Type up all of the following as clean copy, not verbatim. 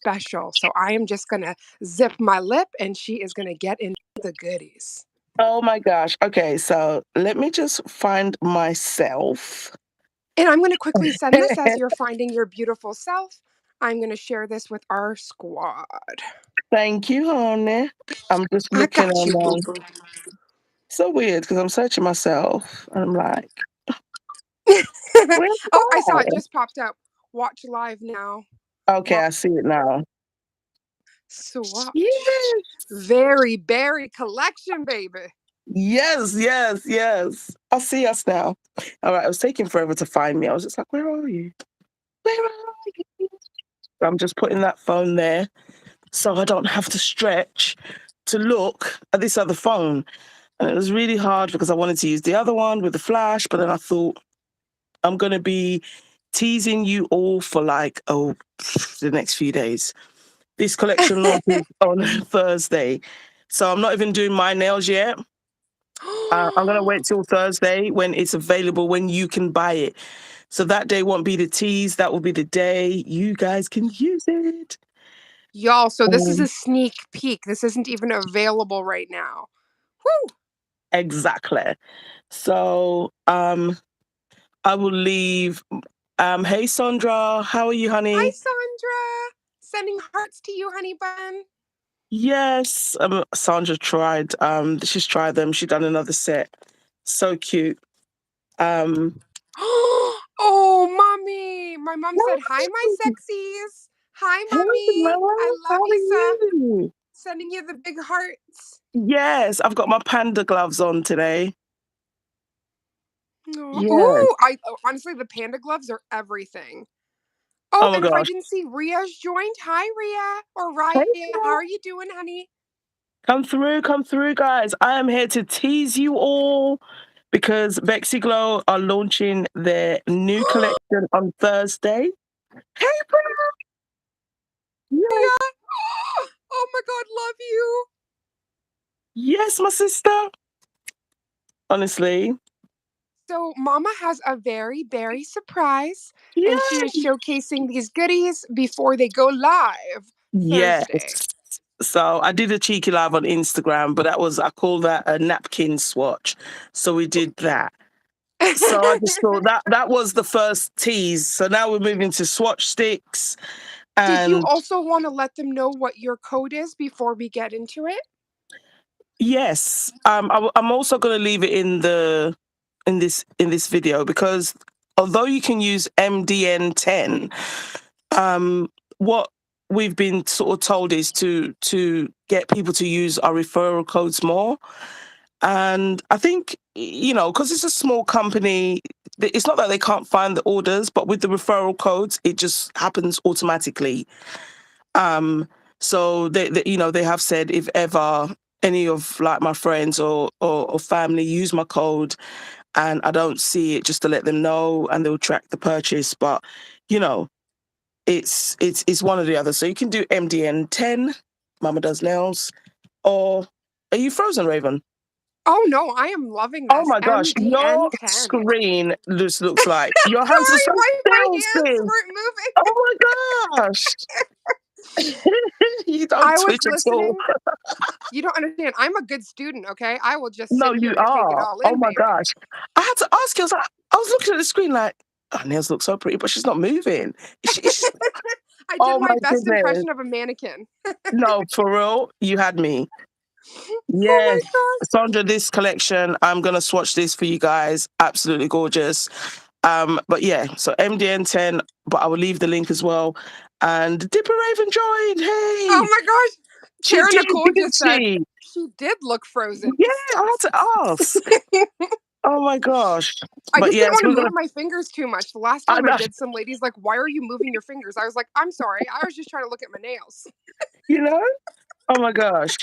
special. So I am just going to zip my lip and she is going to get into the goodies. Oh my gosh. Okay, so let me just find myself. And I'm going to quickly send this as you're finding your beautiful self. I'm going to share this with our squad. Thank you, honey. I'm just I looking got you, boo on. boo. So weird because I'm searching myself and I'm like, where's Oh, I saw it that? just popped up. Watch live now. Okay, Watch I see it now. Swatch. Yes, Very berry collection, baby. yes, yes, yes. I see us now. All right, it was taking forever to find me. I was just like, where are you? Where are you? I'm just putting that phone there so I don't have to stretch to look at this other phone. And it was really hard because I wanted to use the other one with the flash, but then I thought I'm going to be teasing you all for like, the next few days. This collection launches on Thursday. So I'm not even doing my nails yet. I'm going to wait till Thursday when it's available, when you can buy it. So that day won't be the tease. That will be the day you guys can use it. Y'all, so this is Um, a sneak peek. This isn't even available right now. Whew. exactly. So I will leave. Hey Sandra, how are you, Hi, honey? Sandra. Sending hearts to you, honey bun. Yes, Sandra tried. She's tried them. She done another set. So cute. Um, Oh, mommy. My mom said, hi, my sexies. Hi, hey, mommy. I Mama, love how are you, sir. you? Sending you the big hearts. Yes, I've got my panda gloves on today. Oh, Yes. ooh, honestly, the panda gloves are everything. Oh, Oh my and if I gosh. didn't see Ria's joined, hi, Ria or Hey, Raya. How girl. are you doing, honey? Come through, guys. I am here to tease you all because Bexy Glow are launching their new collection on Thursday. Hey, bro. Yes, Ria. Oh my God, love you. yes, my sister. Honestly, So, Mama has a very berry surprise, and she is yeah. showcasing these goodies before they go live Yes. Thursday. So I did a cheeky live on Instagram, but I call that a napkin swatch. So we did that. So I just thought that was the first tease. So now we're moving to swatch sticks Did you and also want to let them know what your code is before we get into it? yes, I'm also going to leave it in this video because although you can use MDN10, what we've been sort of told is to get people to use our referral codes more. And I think, because it's a small company, it's not that they can't find the orders, but with the referral codes, it just happens automatically. Um, so they have said if ever any of like my friends or family use my code and I don't see it, just to let them know and they'll track the purchase. But you know, it's one or the other. So you can do MDN10, Mama Does Nails, or are you frozen, Raven? Oh no, I am loving Oh this. my gosh, your MDN10. screen just looks like your hands are Sorry, so my still, hands sis. weren't moving. Oh my gosh. You don't I was twitch at all. listening. You don't understand. I'm a good student, okay? I will just No, sit you here and take it are. all Oh in, my baby. gosh. I had to ask you, I was looking at the screen like, her nails look so pretty, but she's not moving. She's, I did oh my my best goodness. impression of a mannequin. No, for real, you had me. Oh Yes. my gosh. Sandra, this collection, I'm gonna swatch this for you guys. Absolutely gorgeous. But yeah, so MDN10, but I will leave the link as well. And Dipper Raven joined. Oh Hey, my gosh. she Tara did, Nicole didn't just said she? she did look frozen. Yeah, I had to ask. Oh my gosh. I But just didn't yes, want to we're move gonna my fingers too much. The last I time I know, did, some ladies like, "Why are you moving your fingers?" I was like, "I'm sorry. I was just trying to look at my nails." you know? Oh my gosh.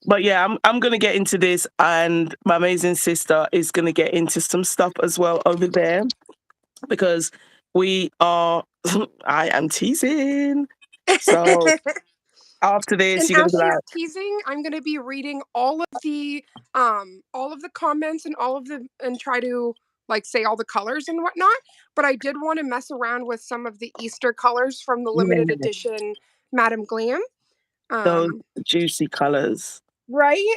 But yeah, I'm gonna get into this and my amazing sister is gonna get into some stuff as well over there because we are I am teasing. So after And this, you're gonna as be she's like, teasing, I'm going to be reading all of the comments and all of the and try to like say all the colors and whatnot. But I did want to mess around with some of the Easter colors from the limited yeah, edition Madam Glam. Those Um, juicy colors. right?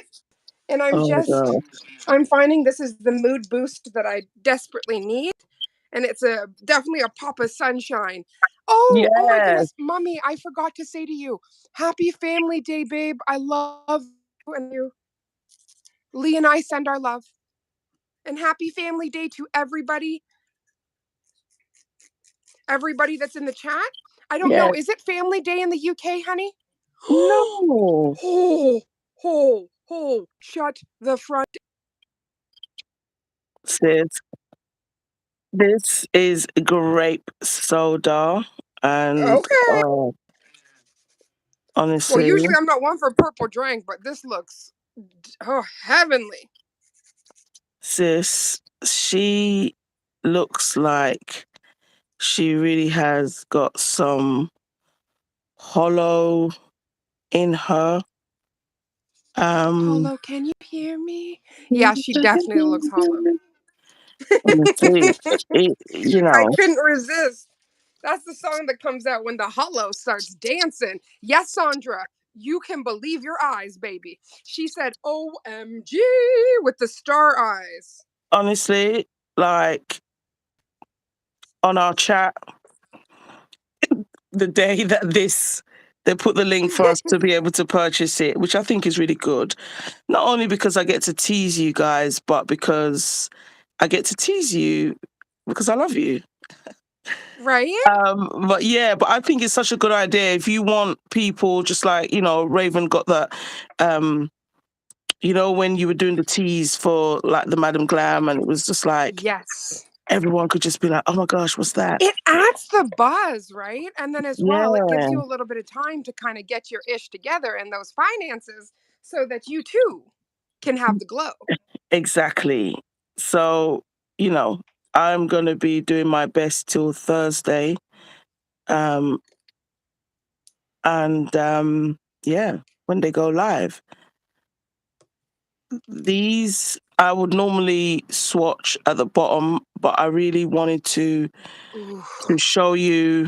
And Oh my god. I'm finding this is the mood boost that I desperately need. And it's a definitely a pop of sunshine. Oh my Yes. goodness, mommy, I forgot to say to you, happy family day, babe. I love you and you. Lee and I send our love. And happy family day to everybody that's in the chat. I don't know, Yes. is it family day in the UK, honey? No. Oh, shut the front. Sis, this is grape soda, and Okay. Well, honestly, usually I'm not one for purple drink, but this looks heavenly. sis, she looks like she really has got some hollow in her. Um, Hollow, can you hear me? Yeah, she definitely looks hollow. honestly, I couldn't resist. That's the song that comes out when the hollow starts dancing. Yes, Sandra, you can believe your eyes, baby. She said, OMG, with the star eyes. honestly, like on our chat, the day that they put the link for us to be able to purchase it, which I think is really good. Not only because I get to tease you guys, but because I get to tease you because I love you. Right? But yeah, but I think it's such a good idea. If you want people, just like, Raven got that, um, when you were doing the tease for like the Madam Glam, and it was just like Yes. everyone could just be like, oh my gosh, what's that? It adds the buzz, right? And then as well, it gives Yeah, you a little bit of time to kind of get your ish together and those finances so that you too can have the glow. exactly. So, you know, I'm going to be doing my best till Thursday. Um, and yeah, when they go live. These I would normally swatch at the bottom, but I really wanted Ooh. to show you,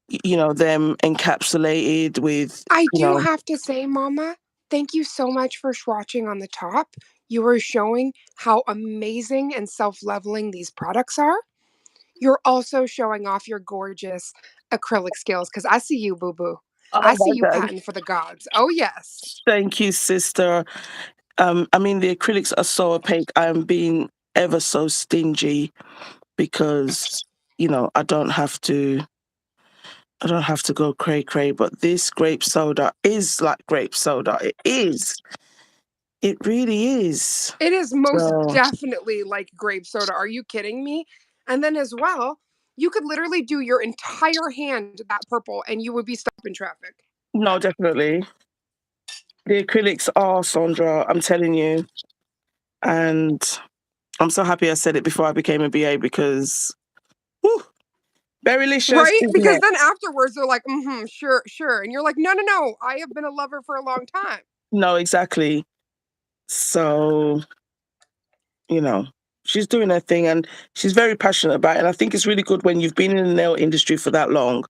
them encapsulated with, I you do know, have to say, Mama, thank you so much for swatching on the top. You are showing how amazing and self leveling these products are. You're also showing off your gorgeous acrylic skills because I see you, boo boo. I oh see my you God, patting for the gods. Oh, yes. thank you, sister. I mean, the acrylics are so opaque. I'm being ever so stingy because, I don't have to go cray cray, but this grape soda is like grape soda. It is. It really is. It is most So, definitely like grape soda. Are you kidding me? And then as well, you could literally do your entire hand that purple and you would be stopping traffic. no, definitely. The acrylics are, Sandra, I'm telling you. And I'm so happy I said it before I became a BA because, whew, very delicious, Right? isn't Because it? then afterwards they're like, mm-hmm, sure, sure. And you're like, no, no, no. I have been a lover for a long time. No, exactly. So, you know, she's doing her thing and she's very passionate about it. And I think it's really good when you've been in the nail industry for that long,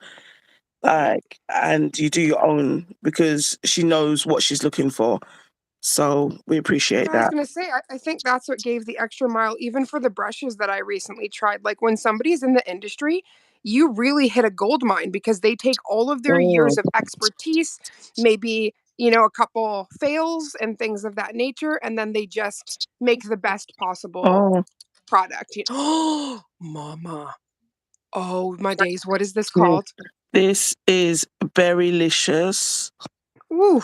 like, and you do your own because she knows what she's looking for. So we appreciate I was that. gonna say, I think that's what gave the extra mile, even for the brushes that I recently tried. Like when somebody's in the industry, you really hit a gold mine because they take all of their Mm. years of expertise, maybe, a couple fails and things of that nature, and then they just make the best possible Oh, product. Oh, mama. Oh, my days. What is this yes. called? This is Berrylicious. Ooh.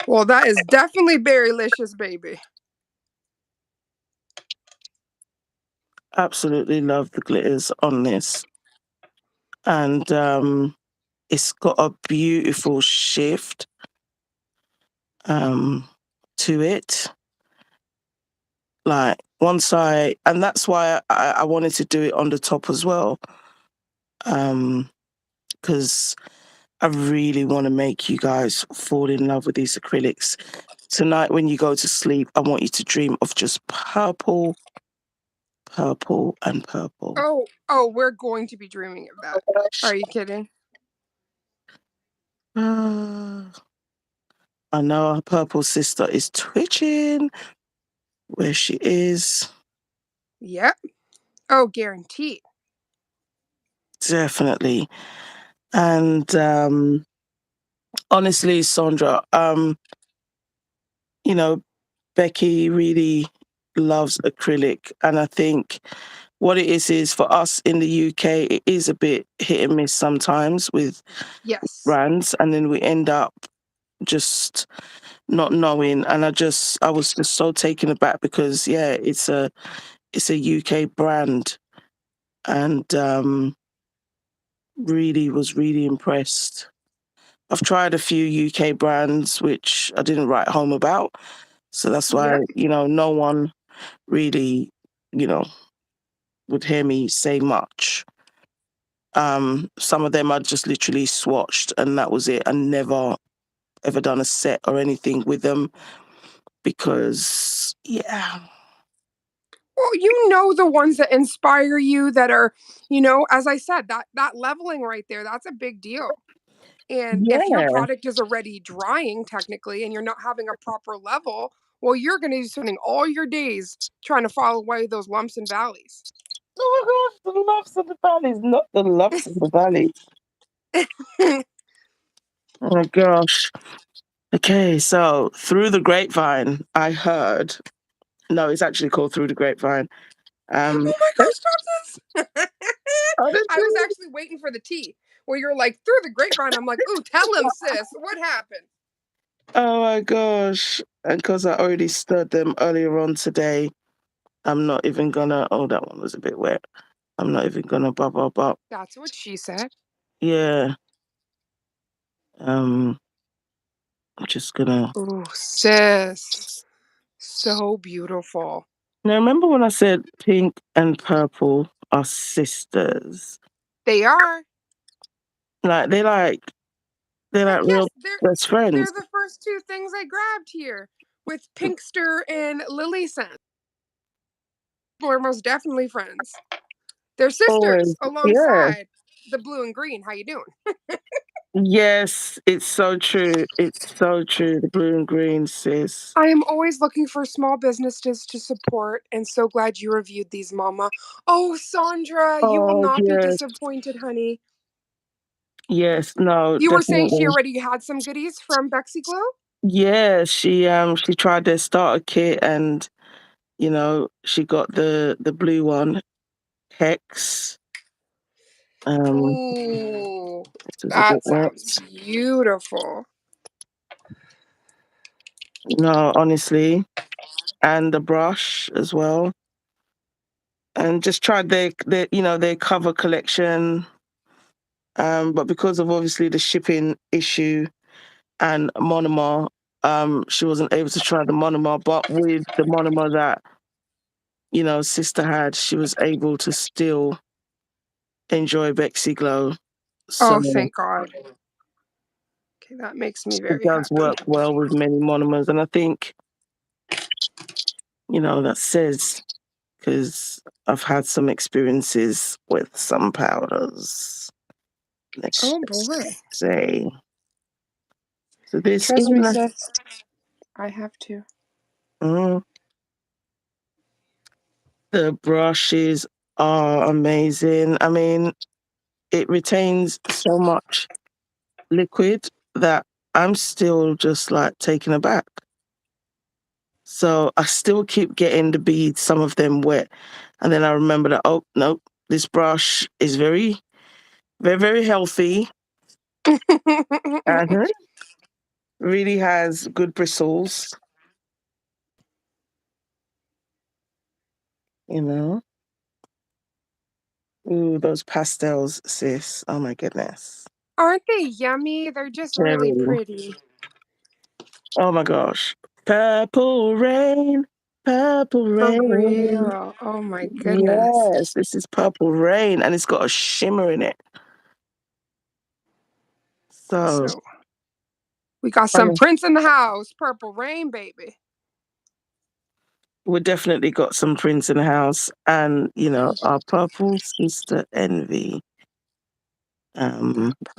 Well, that is definitely berrylicious, baby. Absolutely love the glitters on this. And it's got a beautiful shift um, to it. Like once and that's why I wanted to do it on the top as well. Because I really want to make you guys fall in love with these acrylics. Tonight, when you go to sleep, I want you to dream of just purple, purple, and purple. Oh, we're going to be dreaming of that. Are you kidding? I know our purple sister is twitching where she is. Yep. Oh, guaranteed. Definitely. And honestly, Sandra, you know, Becky really loves acrylic. And I think what it is for us in the UK, it is a bit hit and miss sometimes with Yes. brands. And then we end up just not knowing. And I was just so taken aback because, yeah, it's a UK brand. And really was really impressed. I've tried a few UK brands which I didn't write home about. So that's why, Yep. no one really, you know, would hear me say much. Some of them I just literally swatched and that was it. I never ever done a set or anything with them because, yeah. Well, you know the ones that inspire you that are, as I said, that leveling right there, that's a big deal. And if your Yeah. product is already drying technically and you're not having a proper level, well, you're going to be spending all your days trying to file away those lumps and valleys. Oh my gosh, the loves of the valleys, not the loves of the valleys. Oh my gosh. Okay, so Through the Grapevine, I heard. No, it's actually called Through the Grapevine. Um, Oh my gosh, stop this. I was honestly, actually waiting for the tea where you're like, through the grapevine. I'm like, ooh, tell him, sis. What happened? oh my gosh. And because I already stirred them earlier on today, I'm not even gonna. Oh, that one was a bit wet. I'm not even gonna bub. That's what she said. Yeah. Um, I'm just gonna. Ooh, sis. So beautiful. Now, remember when I said pink and purple are sisters? They are. Like they're Heck like yes, real best friends. they're the first two things I grabbed here with Pinkster and Lily Scent. We're most definitely friends. They're sisters Always, yeah. alongside the blue and green. How you doing? Yes, it's so true. It's so true. The blue and green, sis. I am always looking for small businesses to support and so glad you reviewed these, Mama. Oh, Sandra, you will Oh not be yes, disappointed, honey. yes. No, You were saying she definitely. already had some goodies from Bexy Glow? Yeah, she tried their starter kit and she got the blue one, Hex. Ooh, This is a bit that wet. sounds beautiful. No, honestly, and the brush as well. And just tried their cover collection. But because of obviously the shipping issue and monomer, she wasn't able to try the monomer. But with the monomer that sister had, she was able to still enjoy Bexy Glow. So Oh, thank God. Okay, that makes me it very does happy. work well with many monomers, and I think that says because I've had some experiences with some powders. Let's Oh just boy. say. So this Trust me, is sis. I have to. mm, the brushes are amazing. I mean, it retains so much liquid that I'm still just like taken aback. So I still keep getting the beads, some of them wet. And then I remember that, oh, no, this brush is very, very, very healthy and really has good bristles, you know. Ooh, those pastels, sis. Oh my goodness. Aren't they yummy? They're just really Cherry. pretty. Oh my gosh. Purple rain, purple For rain. real. Oh my goodness. Yes, this is purple rain and it's got a shimmer in it. So, So we got some funny. Prince in the house. Purple rain, baby. We definitely got some prints in the house and, our purple sister Envy,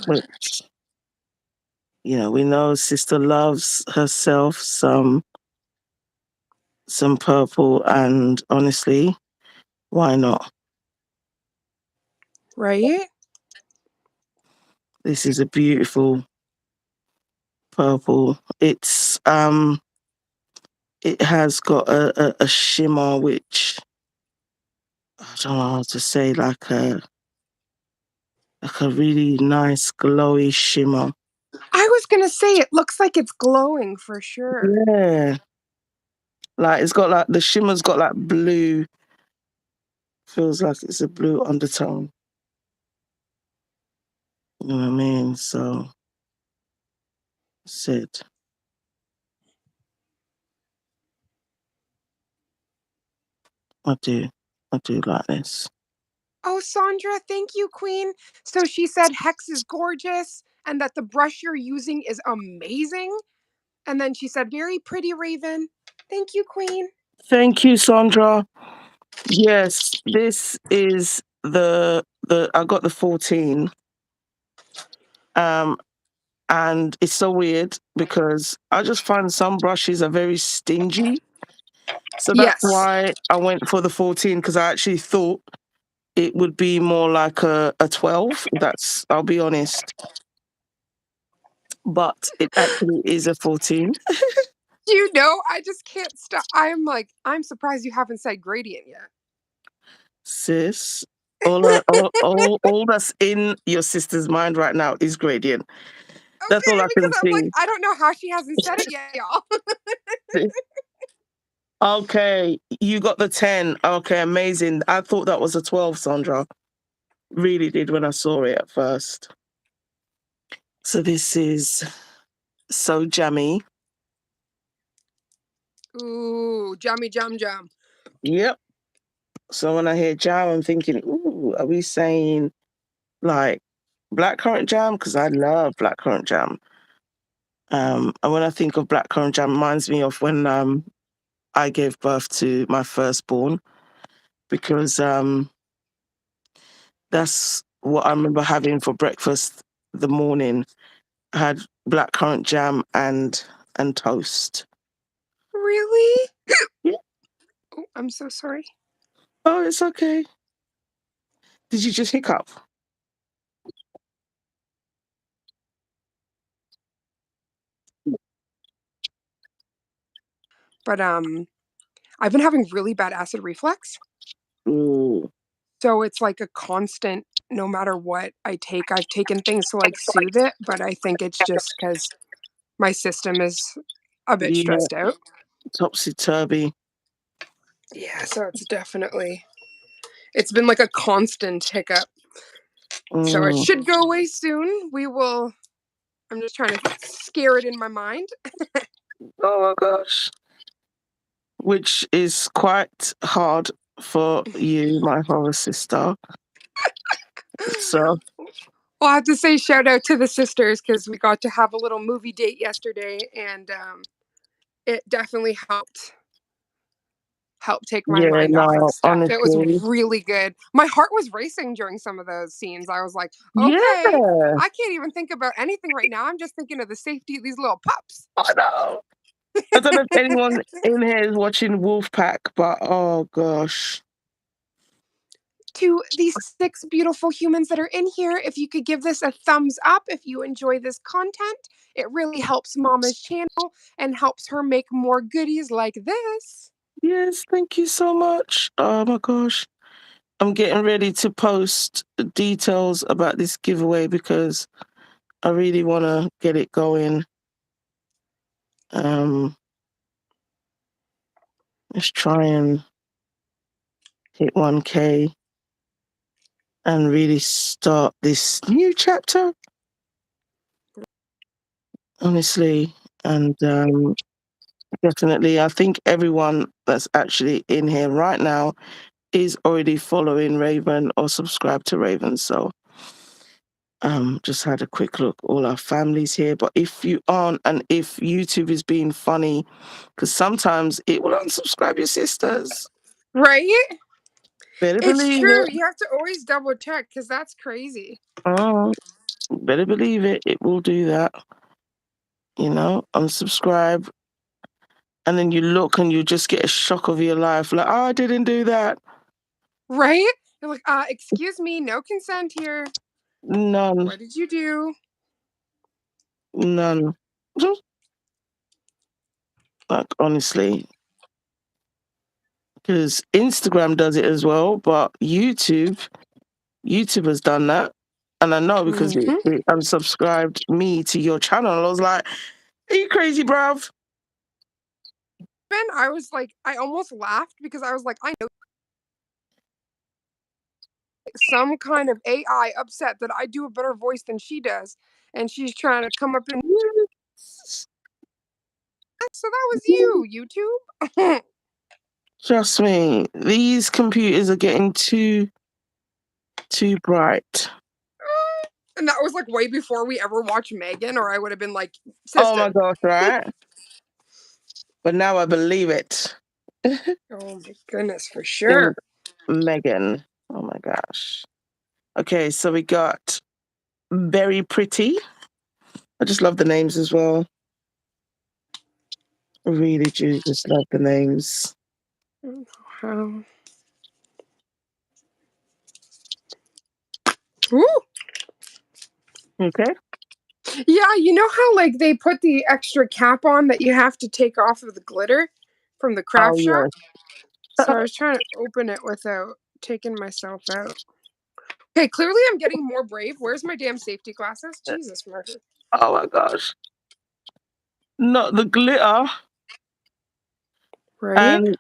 which We know sister loves herself some purple, and honestly, why not? Right? This is a beautiful purple. It has got a shimmer which I don't know how to say, like a really nice glowy shimmer. I was gonna say it looks like it's glowing for sure. Yeah. Like it's got like the shimmer's got like blue, feels like it's a blue undertone. You know what I mean? So said I do. I do like this. Oh, Sandra, thank you, Queen. So she said Hex is gorgeous and that the brush you're using is amazing. And then she said, very pretty, Raven. Thank you, Queen. Thank you, Sandra. Yes, this is the I got the 14. Um and it's so weird because I just find some brushes are very stingy. So that's Yes. why I went for the 14, because I actually thought it would be more like a 12. I'll be honest. But it actually is a 14. You know, I just can't stop. I'm surprised you haven't said gradient yet. Sis, all that's in your sister's mind right now is gradient. That's all Okay, I because can I'm like, see. I don't know how she hasn't said it yet, y'all. Okay, you got the 10. Okay, amazing. I thought that was a 12, Sandra. Really did when I saw it at first. So this is so jammy. Ooh, jammy jam jam. Yep. So when I hear jam, I'm thinking, ooh, are we saying like blackcurrant jam? Because I love blackcurrant jam. And when I think of blackcurrant jam, it reminds me of when I gave birth to my firstborn, because that's what I remember having for breakfast the morning. I had blackcurrant jam and toast. Really? Yeah. Oh, I'm so sorry. Oh, it's okay. Did you just hiccup? But I've been having really bad acid reflux. Ooh. So it's like a constant no matter what I take. I've taken things to like soothe it, but I think it's just cuz my system is a bit Yeah, stressed out. topsy turvy. Yeah, so it's been like a constant hiccup. So it Mm. should go away soon. I'm just trying to scare it in my mind. Oh my gosh. Which is quite hard for you, my horror sister. So, Well, I have to say shout out to the sisters because we got to have a little movie date yesterday, and it definitely helped take my yeah, mind off of no, stuff. It was honestly. really good. My heart was racing during some of those scenes. I was like, okay, Yeah, I can't even think about anything right now. I'm just thinking of the safety of these little pups. I know. I don't know if anyone in here is watching Wolfpack, but oh gosh. To these six beautiful humans that are in here, if you could give this a thumbs up if you enjoy this content, it really helps Mama's channel and helps her make more goodies like this. Yes, thank you so much. Oh my gosh. I'm getting ready to post details about this giveaway because I really want to get it going. Um, let's try and hit 1K and really start this new chapter, honestly. And definitely, I think everyone that's actually in here right now is already following Raven or subscribed to Raven. So just had a quick look, all our families here. But if you aren't, and if YouTube is being funny, because sometimes it will unsubscribe your sisters. Right? Better It's believe true. it. You have to always double check because that's crazy. Oh, better believe it. It will do that. unsubscribe. And then you look and you just get a shock of your life. Like, oh, I didn't do that. Right? You're like, excuse me, no consent here. None. What did you do? None. Like, honestly. Because Instagram does it as well, but YouTube has done that. And I know because Mm-hmm. it unsubscribed me to your channel. I was like, are you crazy, bruv? I was like, I almost laughed because I was like, I know some kind of AI upset that I do a better voice than she does. And she's trying to come up and so that was you, YouTube. Trust me, these computers are getting too bright. And that was like way before we ever watched Megan, or I would have been like, Oh my sister. gosh, right? But now I believe it. Oh my goodness, for Think sure. Megan. Oh my gosh. Okay, so we got Very Pretty. I just love the names as well. I really do just love the names. How? Ooh. Okay. Yeah, you know how like they put the extra cap on that you have to take off of the glitter from the craft Oh shop? yes. So I was trying to open it without taking myself out. Okay, clearly I'm getting more brave. Where's my damn safety glasses? Jesus, Murphy. Oh my gosh. Not the glitter. Right? And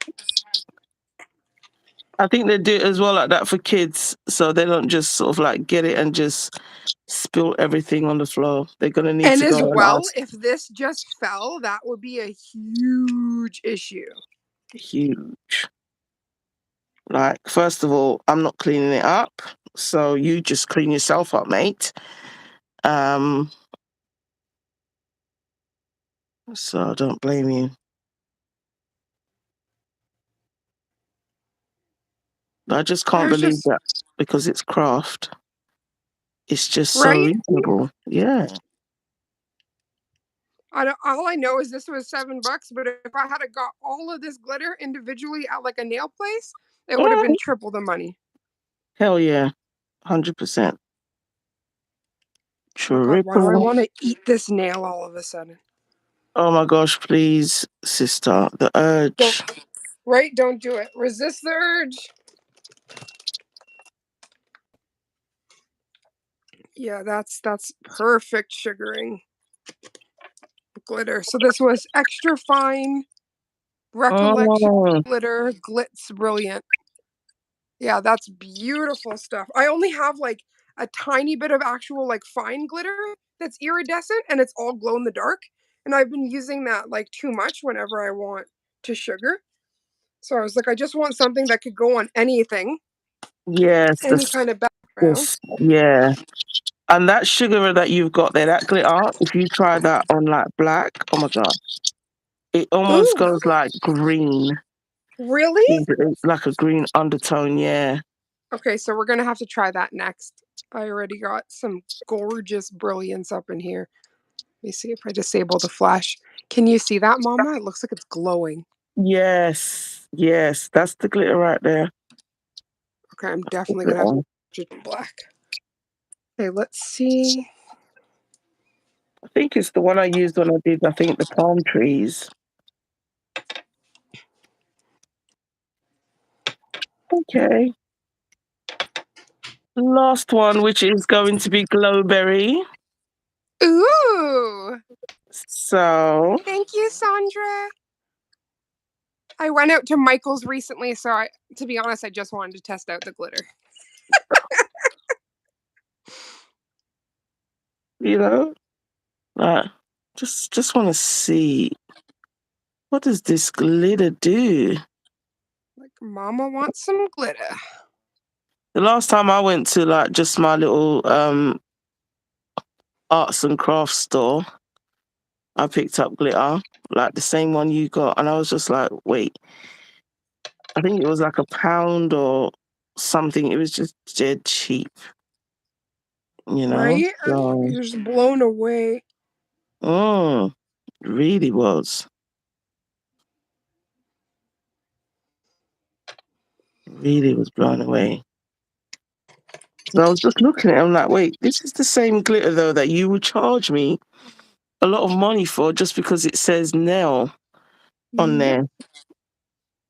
I think they do it as well like that for kids. So they don't just sort of like get it and just spill everything on the floor. They're going to need And to as go and well, ask. if this just fell, that would be a huge issue. Huge. Like, first of all, I'm not cleaning it up. So you just clean yourself up, mate. So I don't blame you. I just I can't was believe just that because it's craft. It's just so right. reasonable. Yeah. I don't, all I know is this was $7, but if I had got all of this glitter individually at like a nail place, it would have been Mm, triple the money. hell yeah. 100%. Oh my god, why do I Triple. want to eat this nail all of a sudden? Oh my gosh, please, sister. The urge. Don't right, don't do it. Resist the urge. Yeah, that's perfect sugaring glitter. So this was extra fine recollection Mm, glitter, glitz brilliant. Yeah, that's beautiful stuff. I only have like a tiny bit of actual like fine glitter that's iridescent and it's all glow in the dark. And I've been using that like too much whenever I want to sugar. So I was like, I just want something that could go on anything, yes, any kind of background. yeah. And that sugar that you've got there, that glitter, if you try that on like black, oh my god, it almost Ooh, goes like green. really? It's like a green undertone, yeah. Okay, so we're gonna have to try that next. I already got some gorgeous brilliance up in here. Let me see if I disable the flash. Can you see that, Mama? It looks like it's glowing. Yes, yes, that's the glitter right there. Okay, I'm definitely gonna have Glitter. to do black. Okay, let's see. I think it's the one I used when I did, I think, the palm trees. Okay. Last one, which is going to be Glowberry. Ooh! So, Thank you, Sandra. I went out to Michael's recently, so to be honest, I just wanted to test out the glitter. you know, uh, just want to see, what does this glitter do? Like, Mama wants some glitter. The last time I went to like just my little arts and crafts store, I picked up glitter, like the same one you got, and I was just like, wait, I think it was like £1 or something. It was just dead cheap, you know? Right? So, You're just blown away. mm. It really was. Really was blown away. So I was just looking at it, I'm like, wait, this is the same glitter though that you would charge me a lot of money for just because it says nail on Yep. there.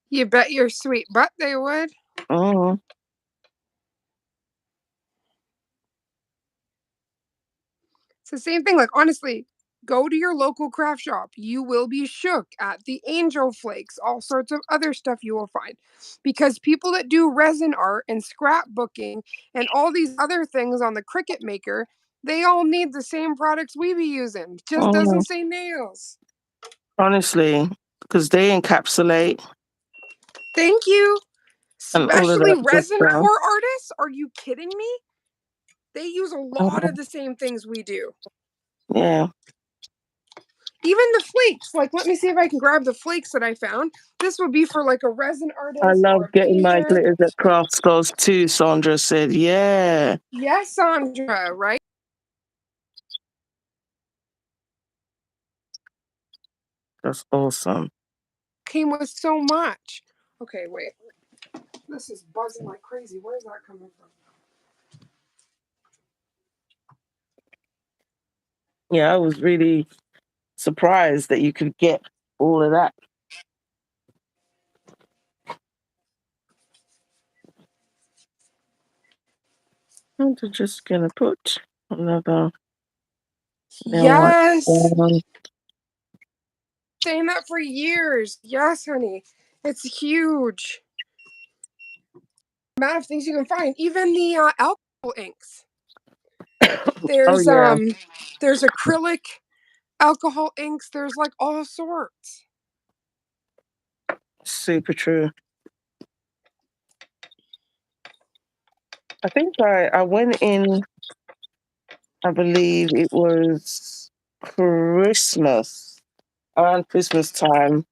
You bet your sweet butt they would. Oh, It's the same thing. Like, honestly, go to your local craft shop. You will be shook at the angel flakes, all sorts of other stuff you will find. Because people that do resin art and scrapbooking and all these other things on the Cricut Maker, they all need the same products we be using. Just oh, doesn't say nails. honestly, because they encapsulate Thank you. and all of Especially that good resin stuff. core artists. Are you kidding me? They use a lot Oh, of the same things we do. yeah, Even the flakes. Like, let me see if I can grab the flakes that I found. This would be for like a resin I artist or love a getting my painter. glitters at craft stores too, Sandra said. Yeah, Yes, Sandra, right? that's awesome. Came with so much. Okay, wait. This is buzzing like crazy. Where's that coming from? Yeah, I was really surprised that you could get all of that. I'm just gonna put another nail art Yes. down. Saying that for years. Yes, honey. It's huge. Amount of things you can find. Even the alcohol inks. Oh There's yeah, um there's acrylic alcohol inks. There's like all sorts. super true. I think I went in, I believe it was Christmas, around Christmas time.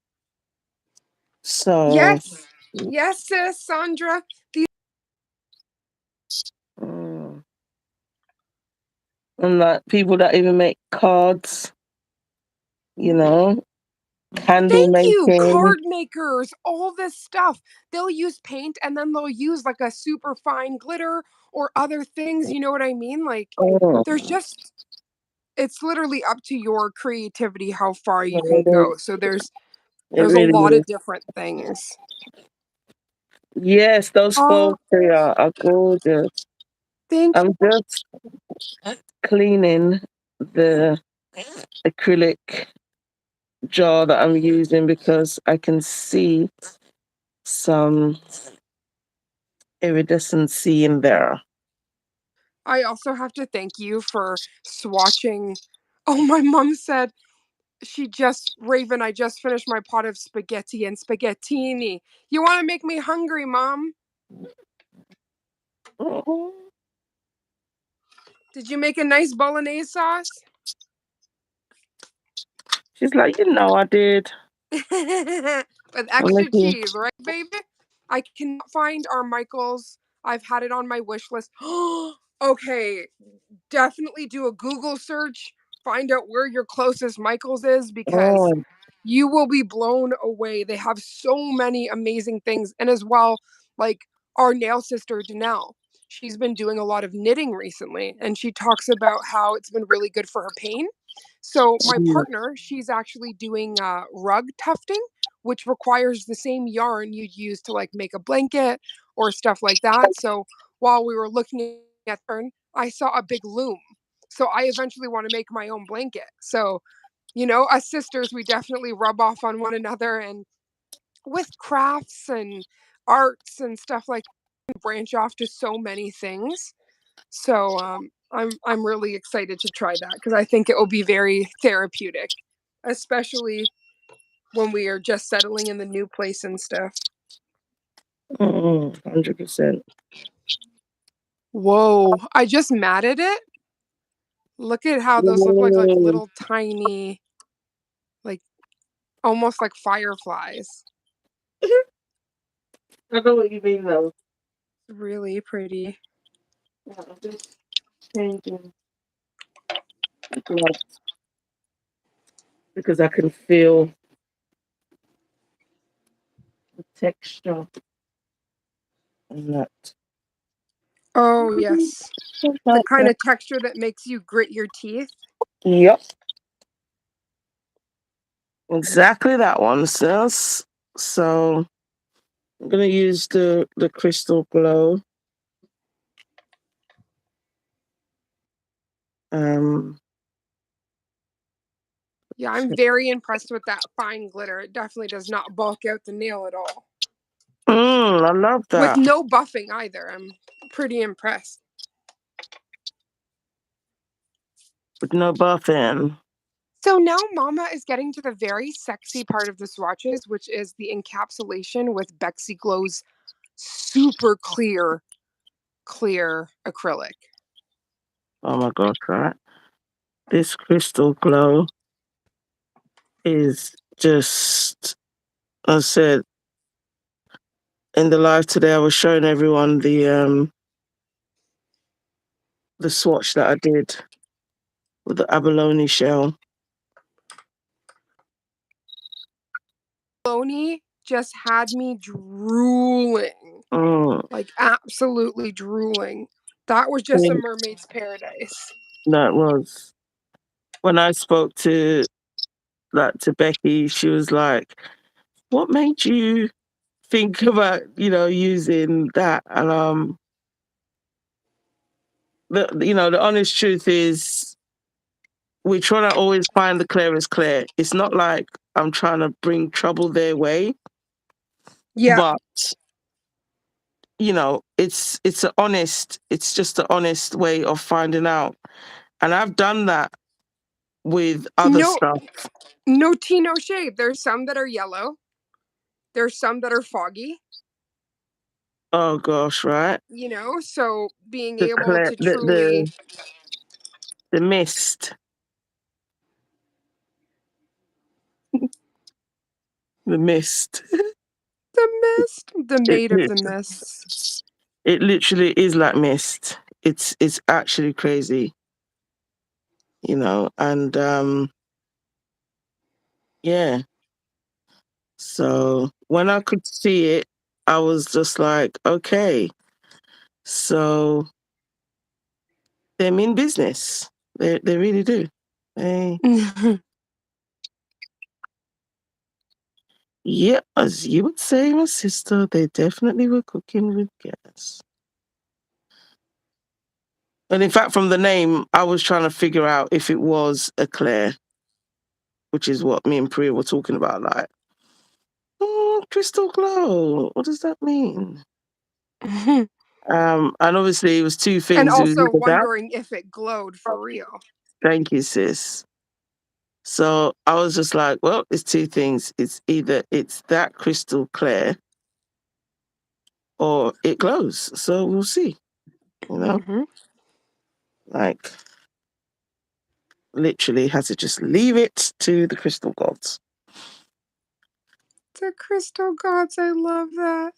So, Yes. Yes, sis, Sandra. The mm, and like people that even make cards, you know, candle Thank you, making. card makers, all this stuff. They'll use paint and then they'll use like a super fine glitter or other things. You know what I mean? Like, Oh, there's just, it's literally up to your creativity how far yeah, you it can go. is. So It there's a really lot of is. different things. Yes, those Oh, folks they are gorgeous. thank I'm just cleaning the acrylic jar that I'm using because I can see some iridescency in there. I also have to thank you for swatching. Oh, my mom said Raven, I just finished my pot of spaghetti and spaghettini. You want to make me hungry, mom? Oh, Did you make a nice bolognese sauce? she's like, I did. With I'm extra making, cheese, right, baby? I cannot find our Michaels. I've had it on my wish list. Okay, definitely do a Google search, find out where your closest Michaels is because oh, you will be blown away. They have so many amazing things. And as well, like our nail sister, Danelle, she's been doing a lot of knitting recently and she talks about how it's been really good for her pain. So, my mm, partner, she's actually doing rug tufting, which requires the same yarn you'd use to like make a blanket or stuff like that. So, while we were looking at turn, I saw a big loom. So, I eventually want to make my own blanket. So, us sisters, we definitely rub off on one another and with crafts and arts and stuff like that, we branch off to so many things. So I'm really excited to try that because I think it will be very therapeutic, especially when we are just settling in the new place and stuff. 100%. Whoa, I just matted it. Look at how those look like Yay. little tiny, like almost like fireflies. I know what you mean though. Really pretty. Yeah, I'm just changing the gloves. because I can feel the texture and that. Oh, yes. The kind of texture that makes you grit your teeth. Yep, exactly that one, sis. So I'm gonna use the Crystal Glow. Um, Yeah, I'm very impressed with that fine glitter. It definitely does not bulk out the nail at all. I love With that. no buffing either. I'm pretty impressed. With no buffing. So now Mama is getting to the very sexy part of the swatches, which is the encapsulation with Bexy Glow's super clear acrylic. Oh my gosh, right? This Crystal Glow is just, I said in the live today, I was showing everyone the swatch that I did with the abalone shell. Bologna just had me drooling. Mm, Like absolutely drooling. That was just a and mermaid's paradise. that was when I spoke to Becky. She was like, "What made you think about using that?" And the honest truth is, we're trying to always find the clearest clear. It's not like I'm trying to bring trouble their way, Yeah. but it's just an honest way of finding out. And I've done that with other No stuff. no tea, no shade. There's some that are yellow. There's some that are foggy, Oh gosh, right? so being The able clear, to truly the mist, the mist. the mist, the It, maid of it the mists. it literally is like mist. It's actually crazy, and yeah. So when I could see it, I was just like, okay, so they mean business. They really do. They Yeah, as you would say, my sister, they definitely were cooking with gas. And in fact, from the name, I was trying to figure out if it was a Claire, which is what me and Priya were talking about. Like, crystal glow. What does that mean? And obviously, it was two And things. It was also either that. wondering if it glowed for real. Thank you, sis. So I was just like, well, it's two things. It's either it's that crystal clear or it glows. So we'll see. You know, Hmm. like literally had to just leave it to the crystal gods. The crystal gods, I love that.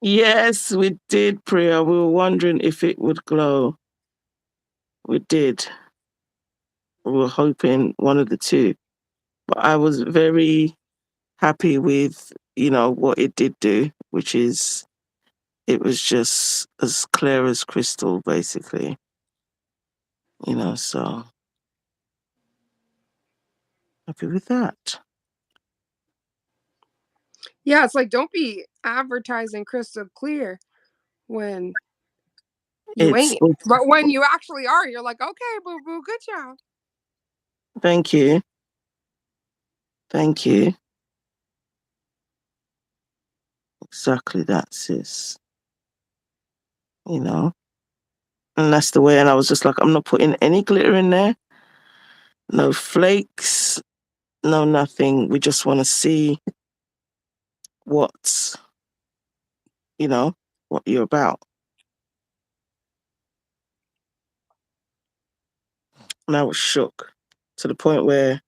Yes, we did, Priya. We were wondering if it would glow. We did. We were hoping one of the two. But I was very happy with, what it did do, which is it was just as clear as crystal, basically. So happy with that. Yeah, it's like don't be advertising crystal clear when you It's ain't. But when you actually are, you're like, okay, boo boo, good job. Thank you. Thank you. Exactly that, sis. You know. And that's the way. And I was just like, I'm not putting any glitter in there. No flakes, no nothing. We just want to see what's, what you're about. And I was shook to the point where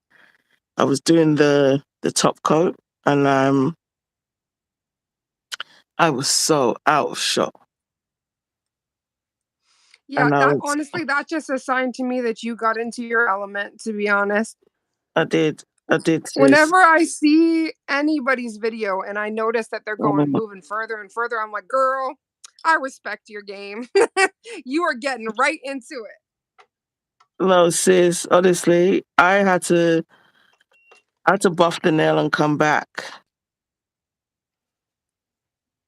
I was doing the top coat and I was so out of shot. Yeah, And I that was, honestly, that's just a sign to me that you got into your element, to be honest. I did, sis. Whenever I see anybody's video and I notice that they're going Mm, moving further and further, I'm like, girl, I respect your game. You are getting right into it. no, sis, honestly, I had to buff the nail and come back.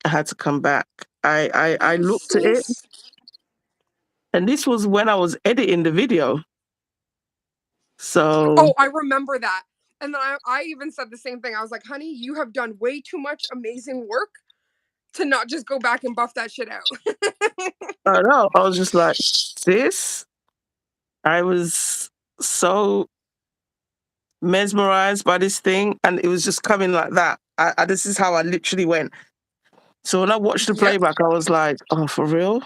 I had to come back. I Oh, looked at it, sis. and this was when I was editing the video. So, Oh, I remember that. And then I even said the same thing. I was like, honey, you have done way too much amazing work to not just go back and buff that shit out. I don't know, I was just like, sis, I was so mesmerized by this thing, and it was just coming like that. This is how I literally went. So when I watched the Yep. playback, I was like, oh, for real?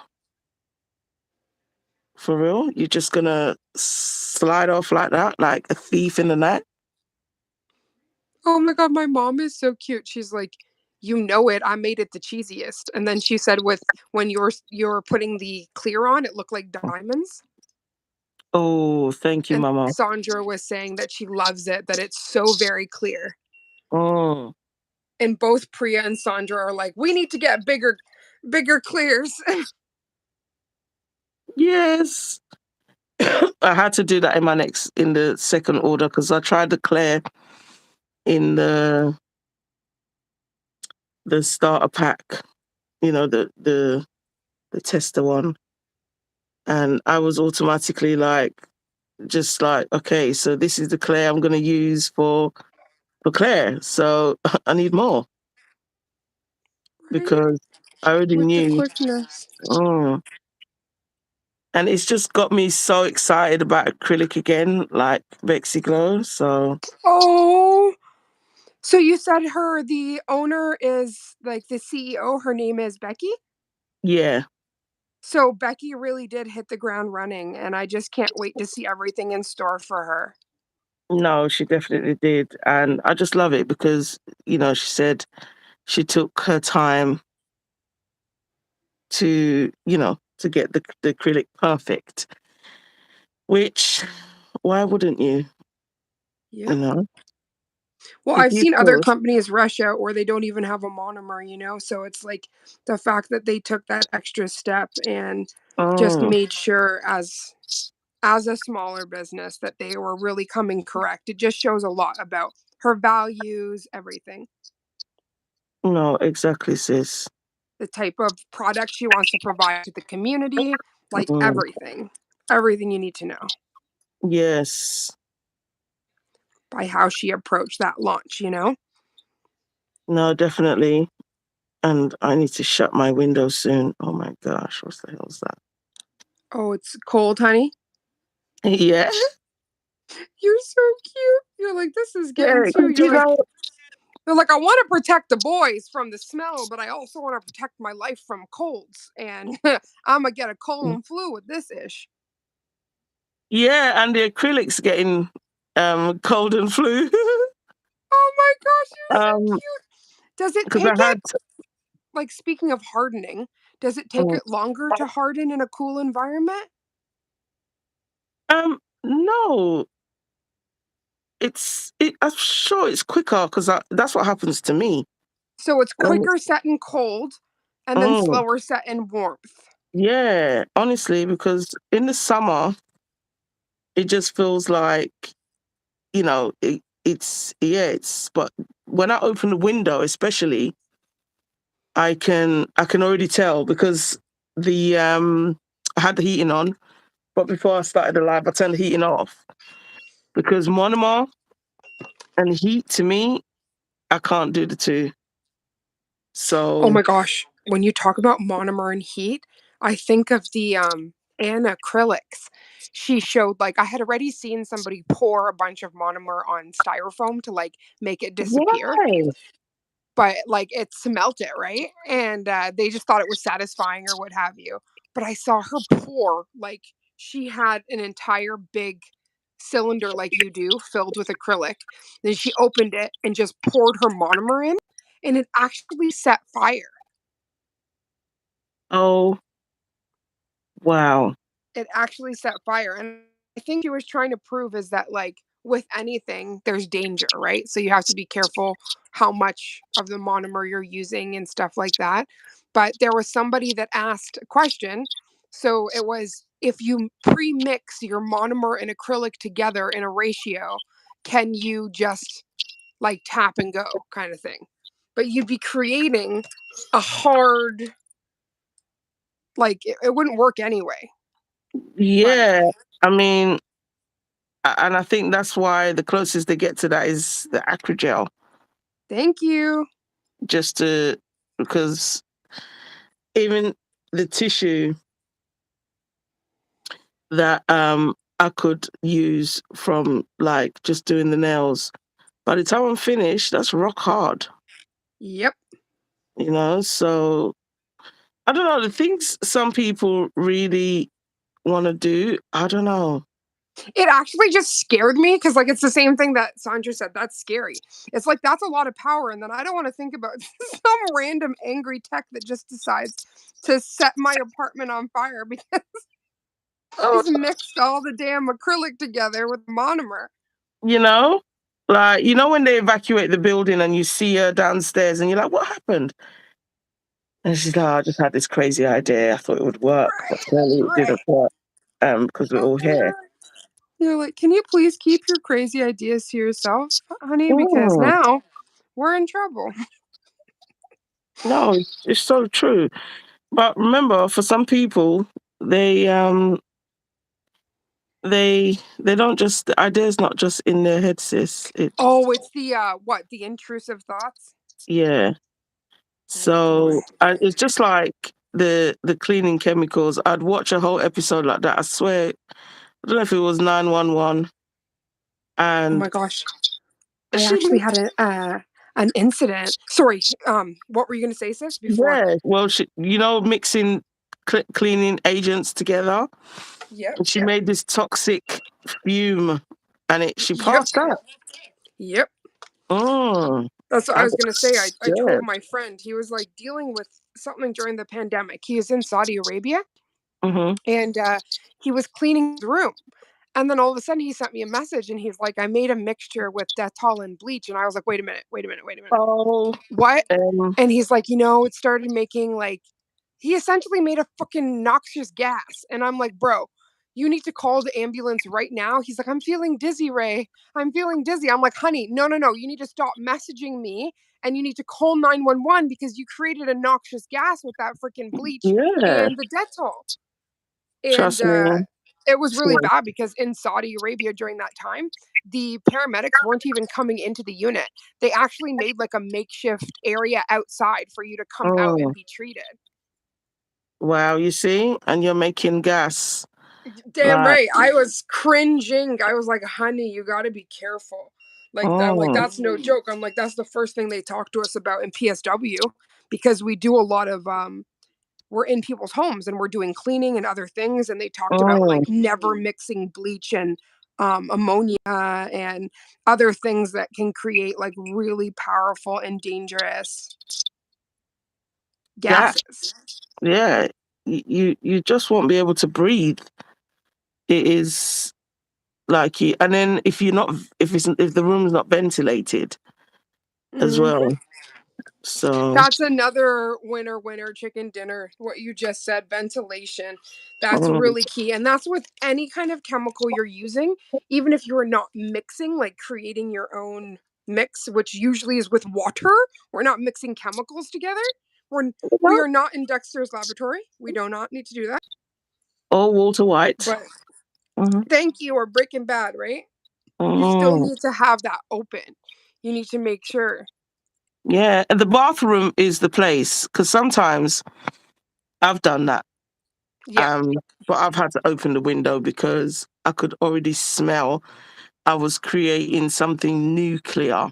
For real? You're just gonna slide off like that, like a thief in the night? Oh my god, my mom is so cute. She's like, "You know it. I made it the cheesiest." And then she said with when you're putting the clear on, it looked like diamonds. Oh, thank you, And mama. Sandra was saying that she loves it, that it's so very clear. Oh, And both Priya and Sandra are like, "We need to get bigger clears." yes. I had to do that in the second order because I tried the Claire in the starter pack, the tester one, and I was automatically like, just like, okay, so this is the Claire I'm gonna use for Claire, so I need more Right? because I already With the knew. quickness. Oh. And it's just got me so excited about acrylic again, like Bexy Glow. So Oh, so you said the owner is like the CEO, her name is Becky? yeah, So Becky really did hit the ground running, and I just can't wait to see everything in store for her. no, she definitely did. And I just love it because, she said she took her time to get the acrylic perfect, which why wouldn't you? You Yep. know, Well, if I've you seen other could. companies rush out or they don't even have a monomer, so it's like the fact that they took that extra step and just Oh, made sure as a smaller business that they were really coming correct. It just shows a lot about her values, everything. no, exactly, sis. The type of product she wants to provide to the community, like Mm, everything. Everything you need to know yes. by how she approached that launch. No, definitely. And I need to shut my window soon. Oh my gosh, what the hell is that? Oh, it's cold, honey. Yeah. You're so cute. You're like, this is getting Yeah, too. 'cause, You're like, I want to protect the boys from the smell, but I also want to protect my life from colds. And I'm going to get a cold and flu with this ish. yeah, and the acrylic's getting cold and flu. Oh my gosh, you're so um, cute. Does it because take I it, had like, speaking of hardening, does it take um, it longer to harden in a cool environment? no, I'm sure it's quicker because that's what happens to me. So it's Um, quicker set in cold and then mm, slower set in warmth. yeah, honestly, because in the summer it just feels like but when I open the window, especially, I can already tell because I had the heating on, but before I started the live, I turned the heating off because monomer and heat to me, I can't do the two. Oh So my gosh. When you talk about monomer and heat, I think of the acrylics. She showed like I had already seen somebody pour a bunch of monomer on styrofoam to like make it disappear, why? but like it smelt it, right? And they just thought it was satisfying or what have you. But I saw her pour like she had an entire big cylinder like you do filled with acrylic. Then she opened it and just poured her monomer in and it actually set fire. Oh wow. it actually set fire. And I think she was trying to prove is that, like, with anything, there's danger, right? So you have to be careful how much of the monomer you're using and stuff like that. But there was somebody that asked a question. So it was, if you pre mix your monomer and acrylic together in a ratio, can you just like tap and go kind of thing? But you'd be creating a hard, like, it wouldn't work anyway. But Yeah, I mean, and I think that's why the closest they get to that is the acrogel, thank you. just to because even the tissue that I could use from like just doing the nails, by the time I'm finished, that's rock hard, Yep. you know. So I don't know the things some people really want to do. I don't know. It actually just scared me because, like, it's the same thing that Sandra said. That's scary. It's like, that's a lot of power. And then I don't want to think about some random angry tech that just decides to set my apartment on fire because Oh, he's mixed all the damn acrylic together with monomer. you know, like you know when they evacuate the building and you see her downstairs and you're like, what happened? And she's like, "Oh, I just had this crazy idea. I thought it would work, but Right. clearly it Right. didn't work because we're all here." You're like, can you please keep your crazy ideas to yourself, honey? Because Mm, now we're in trouble. no, it's so true. But remember, for some people, they they don't just the idea's not just in their head, sis. It Oh, it's the what? The intrusive thoughts? yeah. Oh boy. So it's just like the cleaning chemicals. I'd watch a whole episode like that. I swear, I don't know if it was 911, Oh and my gosh. I she actually had an incident. Sorry. What were you gonna say, sis? Before? yeah, well, she mixing cleaning agents together, Yep. and she made this toxic fume, and she Yep. passed out. Yep. Mm, That's what I I was got gonna say. I told scared. my friend, he was like dealing with something during the pandemic. He is in Saudi Arabia, Mhm. and he was cleaning his room. And then all of a sudden he sent me a message and he's like, I made a mixture with Dettol and bleach. And I was like, wait a minute, wait a minute, wait a minute. Oh, What? um, And he's like, it started making like, he essentially made a fucking noxious gas. And I'm like, bro, you need to call the ambulance right now. He's like, I'm feeling dizzy, Ray. I'm feeling dizzy. I'm like, honey, no, no, no. You need to stop messaging me and you need to call 911 because you created a noxious gas with that freaking bleach yeah, and the Dettol. And trust me. it was really So, bad because in Saudi Arabia during that time, the paramedics weren't even coming into the unit. They actually made like a makeshift area outside for you to come out and mm, be treated. wow, you see, and you're making gas. Damn Like, right. I was cringing. I was like, honey, you got to be careful. Like, I'm like, mm, that's no joke. I'm like, that's the first thing they talk to us about in PSW because we do a lot of we're in people's homes and we're doing cleaning and other things, and they talked about mm, like never mixing bleach and ammonia and other things that can create like really powerful and dangerous gas. gases. Yeah, you just won't be able to breathe. It is like you, and then if the room's not ventilated as Mhm. well. So, That's another winner, winner chicken dinner. What you just said, ventilation. That's mm, really key. And that's with any kind of chemical you're using, even if you're not mixing, like creating your own mix, which usually is with water. We're not mixing chemicals together. We are not in Dexter's laboratory. We do not need to do that. or Walter White. But Mhm. thank you, or Breaking Bad, right? You still Mm. need to have that open. You need to make sure. Yeah, and the bathroom is the place because sometimes I've done that. Yeah. Um, but I've had to open the window because I could already smell I was creating something nuclear,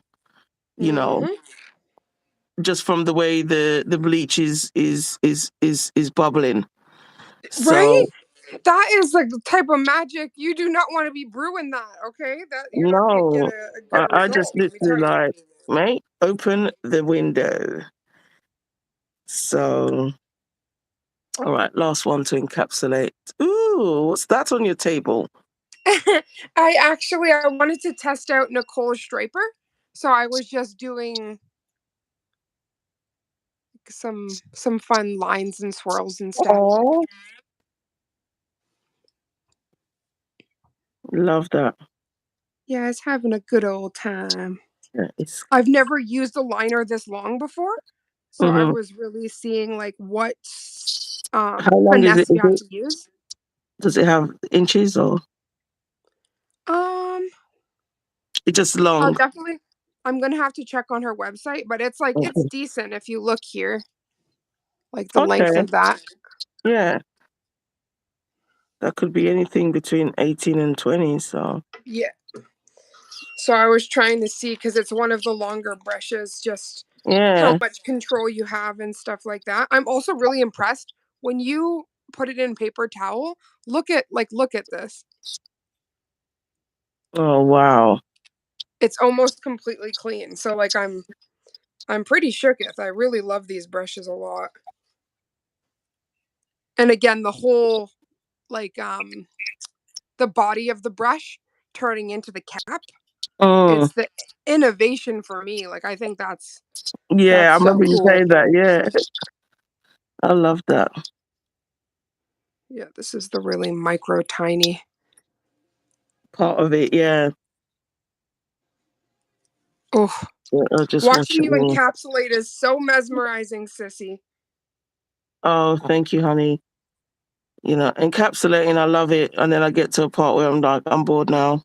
you know, Hmm. just from the way the bleach is bubbling. Right? So That is like the type of magic you do not want to be brewing that, okay? That you're not going to get no, a good I just result, let me tell literally you. like, mate, open the window. So, all right, last one to encapsulate. Ooh, Ooh, what's that on your table? I wanted to test out Nicole's striper, so I was just doing some fun lines and swirls and stuff. Oh, love that. Yeah, it's having a good old time. Yeah, it's I've never used a liner this long before, so I hmm. was really seeing like what How long is it? finesse you have to use. Does it have inches or Um, it's just I'll long? definitely. I'm gonna have to check on her website, but it's Okay. decent if you look here, like the length Okay. of that. Yeah, that could be anything between 18 and 20. So Yeah. So I was trying to see because it's one of the longer brushes, just how yeah. much control you have and stuff like that. I'm also really impressed when you put it in paper towel. Look at this. Oh wow. It's almost completely clean. So like I'm pretty shooketh. I really love these brushes a lot. And again, the whole like the body of the brush turning into the cap. Mm. It's the innovation for me. Like I think Yeah, I that's so remember you cool. saying that. Yeah, I love that Yeah, this is the really micro tiny. part of it. Yeah, Oh, yeah, I just watch watching it you all. encapsulate is so mesmerizing, sissy. Oh, thank you, honey. You know, encapsulating, I love it. And then I get to a part where I'm like, I'm bored now.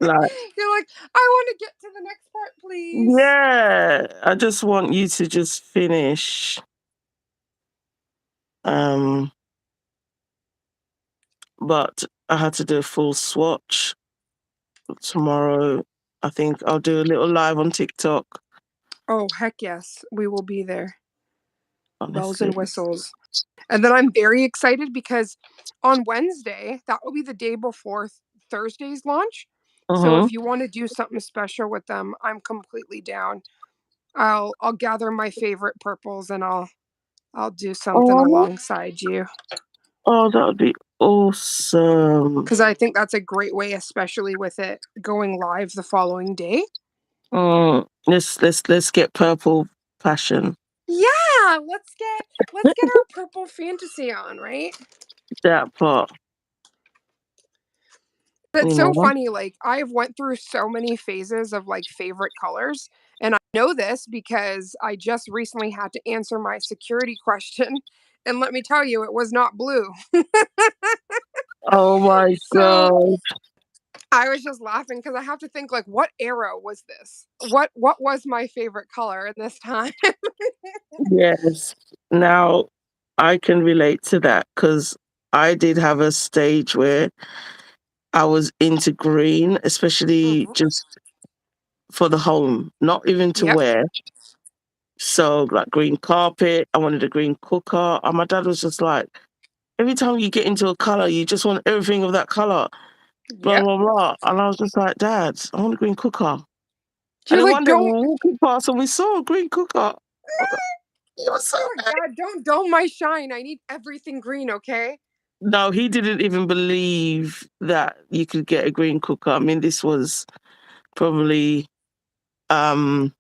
Like, You're like, I want to get to the next part, please. yeah, I just want you to just finish. Um, but I had to do a full swatch tomorrow. I think I'll do a little live on TikTok. Oh, heck yes. We will be there. Bells Honestly. and whistles. And then I'm very excited because on Wednesday, that will be the day before Thursday's launch. So Mm-hmm. if you want to do something special with them, I'm completely down. I'll gather my favorite purples and I'll do something Oh, alongside you oh, that would be awesome. because I think that's a great way, especially with it going live the following day. Let's get purple passion. Yeah, let's get our purple fantasy on, right? That part, But you it's so know. funny, like I've went through so many phases of like favorite colors. And I know this because I just recently had to answer my security question. And let me tell you, it was not blue. Oh my So god. I was just laughing because I have to think like what era was this? What was my favorite color in this time? Yes. Now I can relate to that because I did have a stage where I was into green, especially Mhm. just for the home, not even to Yep. wear. So like green carpet, I wanted a green cooker. And my dad was just like, every time you get into a color, you just want everything of that color. Blah Yep. blah blah. And I was just like, Dad, I want a green cooker. And You're then like, one day we don't were walking past and we saw a green cooker. Oh God, he was so you're like, happy. Dad, don't dull my shine. I need everything green, okay? No, he didn't even believe that you could get a green cooker. I mean, this was probably um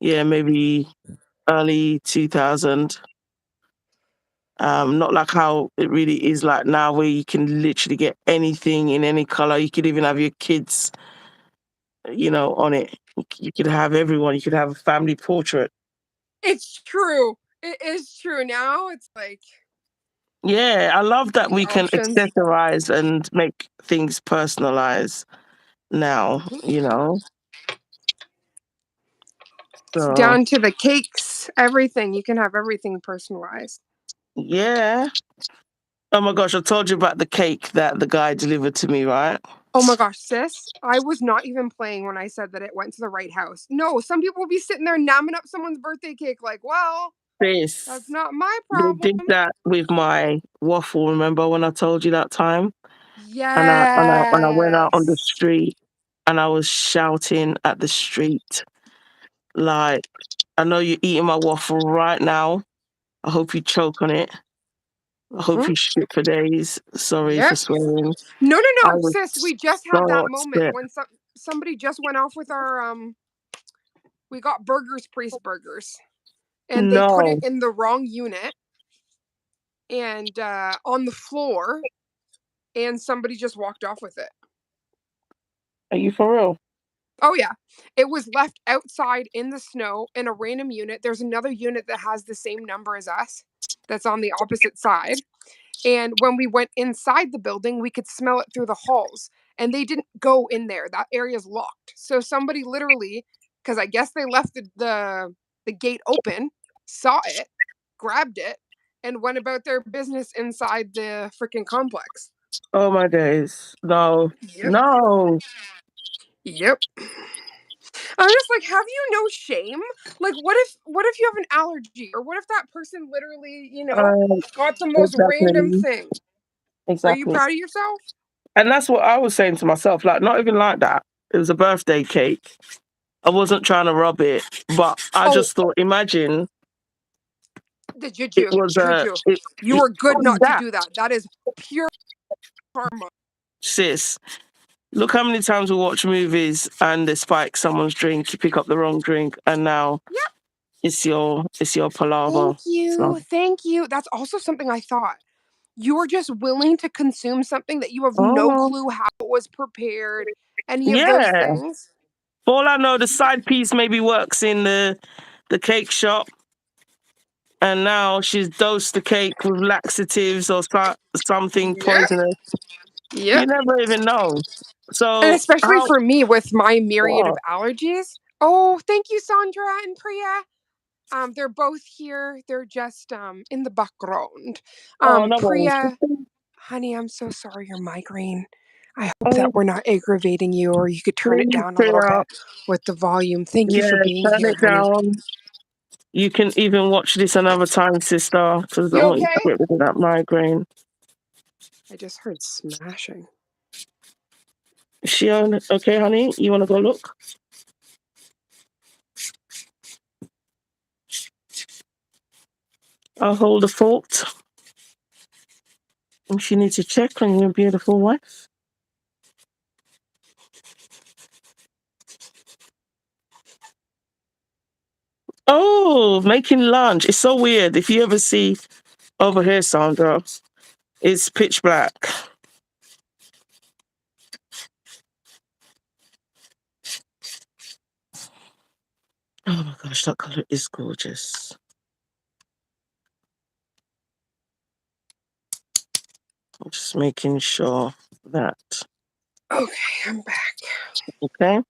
yeah, maybe early 2000. Not like how it really is like now where you can literally get anything in any color. You could even have your kids, on it. You could have everyone. You could have a family portrait. It's true. It is true. Now it's like Yeah, I love that the we can options. accessorize and make things personalized now, So Down to the cakes, everything. You can have everything personalized. yeah. Oh my gosh, I told you about the cake that the guy delivered to me, right? Oh my gosh, sis, I was not even playing when I said that it went to the right house. No, some people will be sitting there namming up someone's birthday cake, like, well, that's This not my They problem. did that with my waffle, remember when I told you that time? And I went out on the Yes. street and I was shouting at the street like, I know you're eating my waffle right now. I hope you choke on it. I hope Hmm. you shit for days. Sorry for Yep. swearing. No, no, I no, was sis. We just had so that moment upset. when somebody just went off with our we got burgers, priest burgers, and they put it No. in the wrong unit and on the floor, and somebody just walked off with it. Are you for real? Oh yeah. It was left outside in the snow in a random unit. There's another unit that has the same number as us that's on the opposite side. And when we went inside the building, we could smell it through the halls. And they didn't go in there. That area's locked. So somebody literally, because I guess they left the gate open, saw it, grabbed it, and went about their business inside the freaking complex. Oh my days. No. Yep. No. Yep. I'm just like, have you no shame? Like, what if you have an allergy, or what if that person literally, Um, got the most random exactly. thing? Are you Exactly. proud of yourself? And that's what I was saying to myself. Like, not even like that. It was a birthday cake. I wasn't trying to rob it, but I Oh, just thought, imagine did it you? was Did a you? You were good only not to that, do that. That is pure karma. sis. Look how many times we watch movies and they spike someone's drink, you pick up the wrong drink, and now Yep. it's your palaver. Thank So you. Thank you. That's also something I thought. You were just willing to consume something that you have no oh clue how it was prepared, any of those yeah. things. For all I know, the side piece maybe works in the cake shop, and now she's dosed the cake with laxatives or something Yep. poisonous. Yep. You never even know. And So especially how? for me with my myriad of What? allergies. Oh, thank you, Sandra and Priya. They're both here. They're just in the background. Oh, no worries. Priya, honey, I'm so sorry you're migraine. I hope Oh, that we're not aggravating you, or you could turn it please down a little clear bit up. with the volume. Thank you Yeah, for being turn here, it honey. down. You can even watch this another time, sister, because I You want you to okay? get rid of that migraine. I just heard smashing. Is she on? Okay, honey? You want to go look? I'll hold the fort. If you need to check on your beautiful wife. Oh, making lunch. It's so weird. If you ever see over here, Sandra, it's pitch black. Oh my gosh, that color is gorgeous. I'm just making sure that. Okay, I'm back. Okay.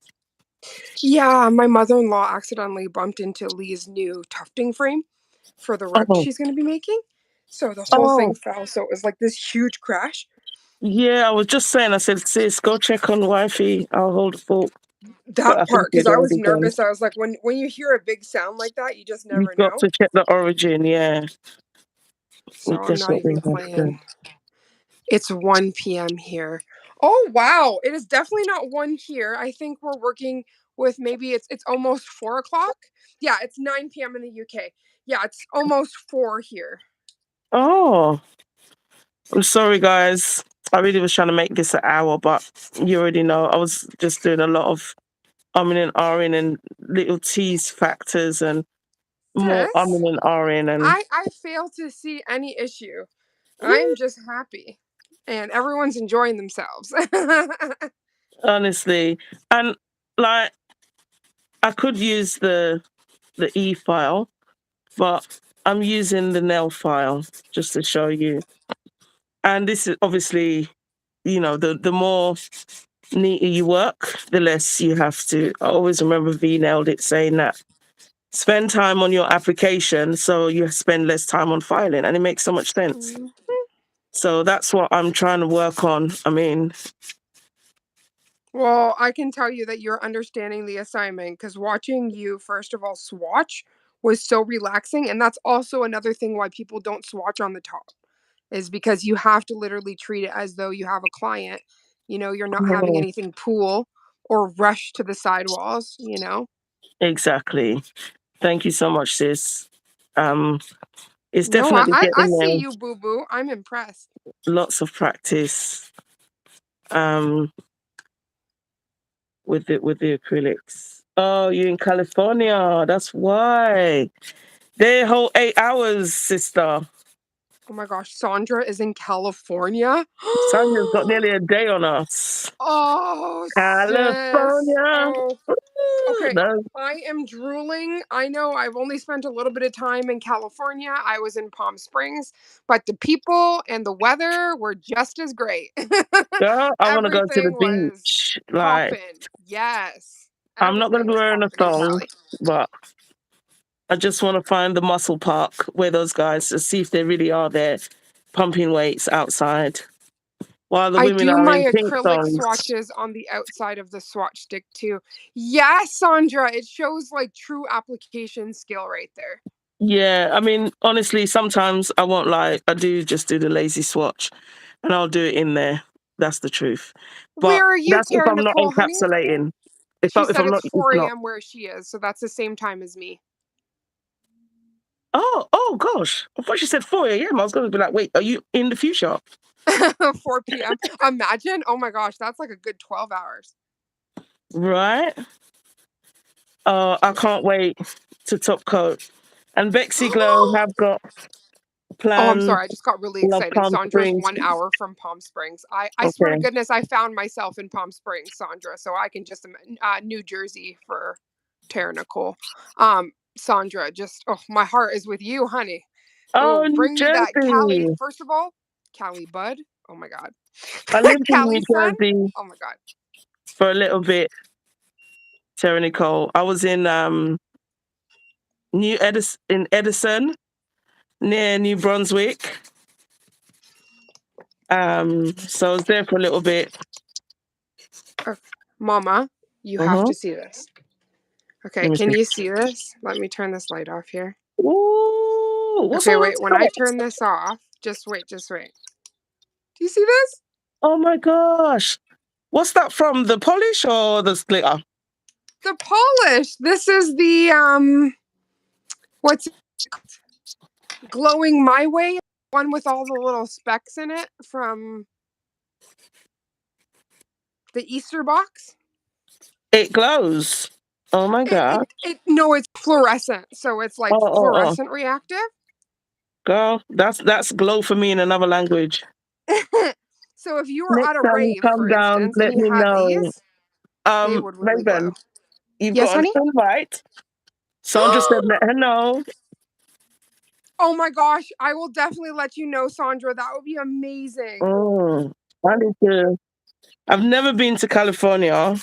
Yeah, my mother-in-law accidentally bumped into Lee's new tufting frame for the rug Oh, she's going to be making. So the whole thing oh, fell. So it was like this huge crash. yeah. I was just saying. I said, sis, go check on wifey. I'll hold the fort. But That I think part, because you'd I was already gone. nervous. I was like, when you hear a big sound like that, you just You've never got know. to check the origin. Yeah, we So I'm not definitely even have to. playing. It's 1 p.m. here. Oh wow, it is definitely not 1 here. I think we're working with maybe it's almost 4 o'clock. Yeah, it's 9 p.m. in the UK. Yeah, it's almost 4 here. Oh, I'm sorry, guys. I really was trying to make this an hour, but you already know I was just doing a lot of umming and ahhing and little tease factors and more Sis, umming and ahhing and I fail to see any issue. I'm just happy, and everyone's enjoying themselves. honestly, and like I could use the E file, but I'm using the nail file just to show you. And this is obviously, the more neater you work, the less you have to. I always remember V nailed it saying that spend time on your application so you spend less time on filing, and it makes so much sense. Mm. So that's what I'm trying to work on. I mean, Well, I can tell you that you're understanding the assignment because watching you, first of all, swatch was so relaxing. And that's also another thing why people don't swatch on the top, is because you have to literally treat it as though you have a client. You're not having oh, anything pool or rush to the sidewalls. exactly. Thank you so much, sis. Um, It's No, definitely I getting see there. you, boo boo. I'm impressed. Lots of practice um, with the acrylics. Oh, you're in California. That's why. Their whole 8 hours, sister. Oh my gosh, Sandra is in California. Sonia's got nearly a day on us. Oh, sis. California. Oh, Woo! okay. No, I am drooling. I know I've only spent a little bit of time in California. I was in Palm Springs, but the people and the weather were just as great. girl, I want to go to the Everything was beach. Like, popping. Yes. I'm not going Everything to be was wearing a popping in thong, Cali. but I just want to find the muscle park where those guys to see if they really are there pumping weights outside while the I women do are my in pink acrylic thongs. swatches on the outside of the swatch stick too. Yes, Sandra, it shows like true application skill right there. Yeah, I mean, honestly, sometimes I won't lie. I do just do the lazy swatch and I'll do it in there. That's the truth. But Where are you, that's if Tara I'm not Nicole, honey? encapsulating. If, She I, if said I'm it's not, if 4 not. a.m. where she is, so that's the same time as me. Oh gosh. I thought she said 4 a.m. I was going to be like, wait, are you in the future? 4 p.m. Imagine. Oh my gosh, that's like a good 12 hours. Right? I can't wait to top coat. And Bexy Glow have got Oh, I'm plans. sorry. I just got really Love excited. Palm Sandra's Springs. 1 hour from Palm Springs. I swear to Okay. goodness, I found myself in Palm Springs, Sandra. So I can just New Jersey for Tara Nicole. Sandra, just oh, my heart is with you, honey. Oh, Oh, New bring me that Cali. Jersey. First of all, Cali Bud. Oh my God. I lived in Cali New Sun. Jersey Oh my God. for a little bit, Terry Nicole. I was in Edison near New Brunswick. So I was there for a little bit. Okay. Mama, you have Uh-huh. to see this. Okay, Let me can see. you see this? Let me turn this light off here. Ooh, what's Okay, all on wait. When I top? turn this off, just wait, just wait. Do you see this? Oh my gosh. What's that from? The polish or the glitter? The polish. This is the what's it called? Glowing My Way, one with all the little specks in it from the Easter box. It glows. Oh my god. It no, it's fluorescent, so it's like Oh. fluorescent reactive. Girl, that's glow for me in another language. So if you were Next at a time you rave, come for down, instance, and let you me had know. these, they would really glow. Raven, you've Yes, got an honey? invite. Sandra said let her know. Oh my gosh, I will definitely let you know, Sandra. That would be amazing. Mm, I need to. I've never been to California,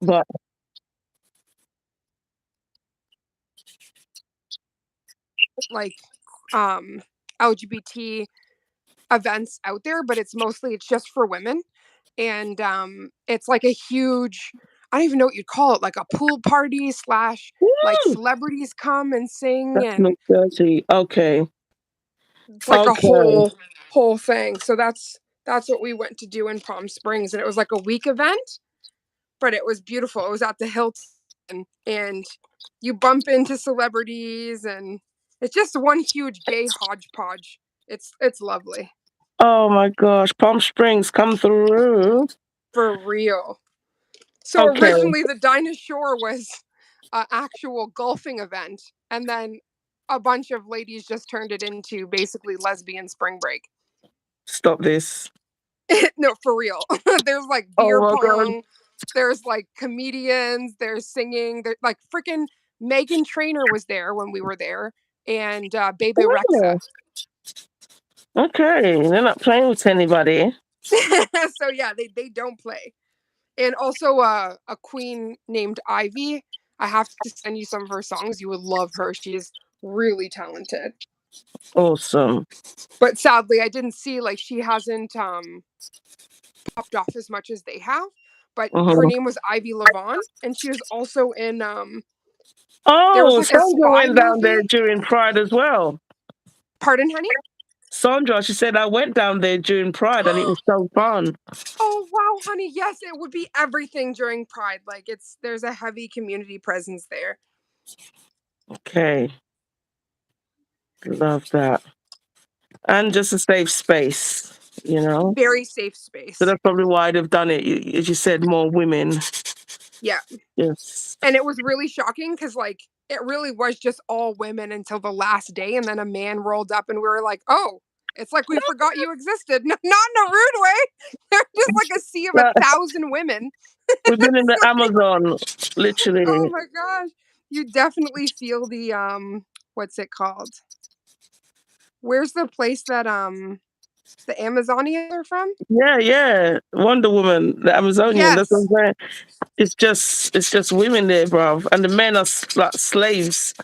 but Like um LGBT events out there, but it's just for women. And it's like a huge, I don't even know what you'd call it, like a pool party slash like woo, celebrities come and sing, that's New and Jersey. Okay, it's like a okay. whole thing. So that's what we went to do in Palm Springs, and it was like a week event, but it was beautiful. It was at the Hilton, and you bump into celebrities, and it's just one huge gay hodgepodge. It's lovely. Oh my gosh, Palm Springs, come through. For real. So Okay, originally the Dinah Shore was an actual golfing event, and then a bunch of ladies just turned it into basically lesbian spring break. stop this. No, for real. There's like Oh beer my god. pong, there's like comedians, there's singing, there's like freaking Megan Trainer was there when we were there, and Bebe Rexha. Oh, okay, they're not playing with anybody. So yeah, they don't play. And also a queen named Ivy. I have to send you some of her songs. You would love her. She's really talented. Awesome. But sadly, I didn't see like she hasn't popped off as much as they have. But her Uh-huh. name was Ivy Lavon, and she was also in there was Oh, like a Sandra spy went down there movie. during Pride as well. Pardon, honey? Sandra, she said I went down there during Pride and it was so fun. Oh wow, honey. Yes, it would be everything during Pride. Like there's a heavy community presence there. Okay. Love that. And just a safe space, you know? Very safe So space. that's probably why they've done it. As you said, more women. Yeah. Yes. And it was really shocking because, like, it really was just all women until the last day. And then a man rolled up and we were like, oh, it's like we forgot you existed. Not in a rude way. They're just like a sea of Like, 1,000 women. we've been in the It's like, Amazon, oh literally. my gosh. You definitely feel the, what's it called? Where's the place that, the Amazonians are from? Yeah, yeah. Wonder Woman, the Amazonian. That's what Yes. I'm saying. It's just women there, bruv. And the men are like slaves.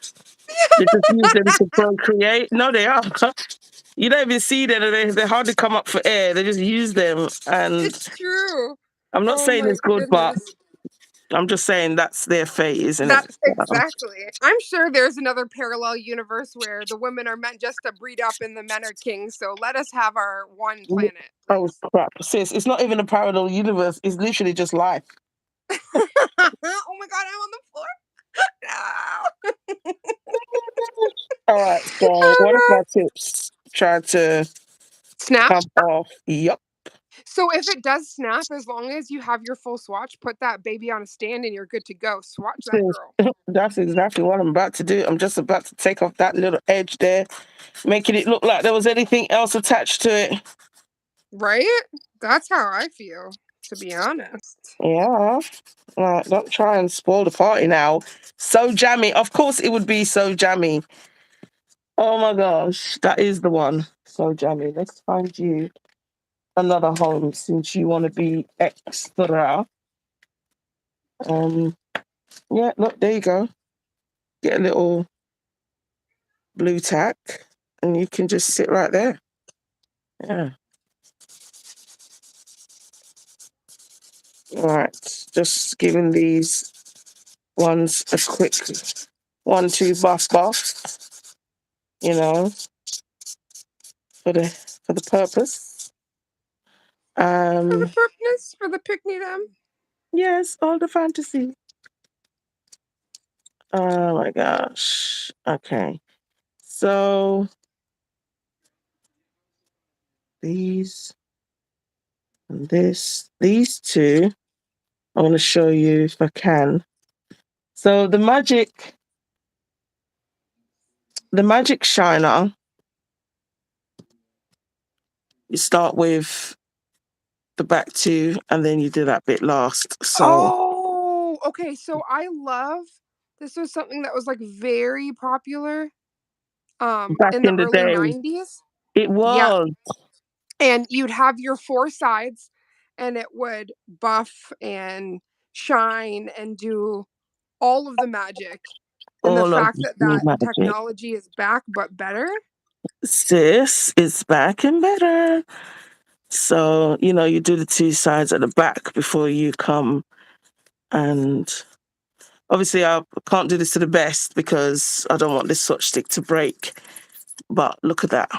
They just use them to procreate. No, they are. You don't even see them. They hardly come up for air. They just use them. And It's true. I'm not Oh saying my it's good, but goodness. I'm just saying that's their fate, isn't it? That's exactly. I'm sure there's another parallel universe where the women are meant just to breed up and the men are kings. So let us have our one So, planet, oh please. crap, sis! It's not even a parallel universe. It's literally just life. Oh my god, I'm on the floor. No. All right. So Oh one of my god. tips: try to Snap. come off. Yup. So if it does snap, as long as you have your full swatch, put that baby on a stand and you're good to go. Swatch that Sis, girl. that's exactly what I'm about to do. I'm just about to take off that little edge there, making it look like there was anything else attached to it. Right? That's how I feel, to be honest. Yeah. Like, don't try and spoil the party now. So jammy. Of course it would be so jammy. Oh my gosh. That is the one. So jammy. Let's find you another home since you want to be extra. Um yeah, look, there you go. Get a little blue tack and you can just sit right there. Yeah. All right. Just giving these ones a quick 1-2 buff, you know, for the purpose. For the Um, purpose, for the picnic them. yes, all the fantasy. Oh my gosh. Okay. So these and these two, I want to show you if I can. So the magic shiner, you start with the back two and then you do that bit last. So Oh, okay. So I love this was something that was like very popular back in the in the early day, 90s. it Yeah. was And you'd have your four sides and it would buff and shine and do all of the magic. And the all of fact that the that magic. technology is back but better. Sis is back and better. So, you do the two sides at the back before you come. And obviously, I can't do this to the best because I don't want this Swatch stick to break. But look at that.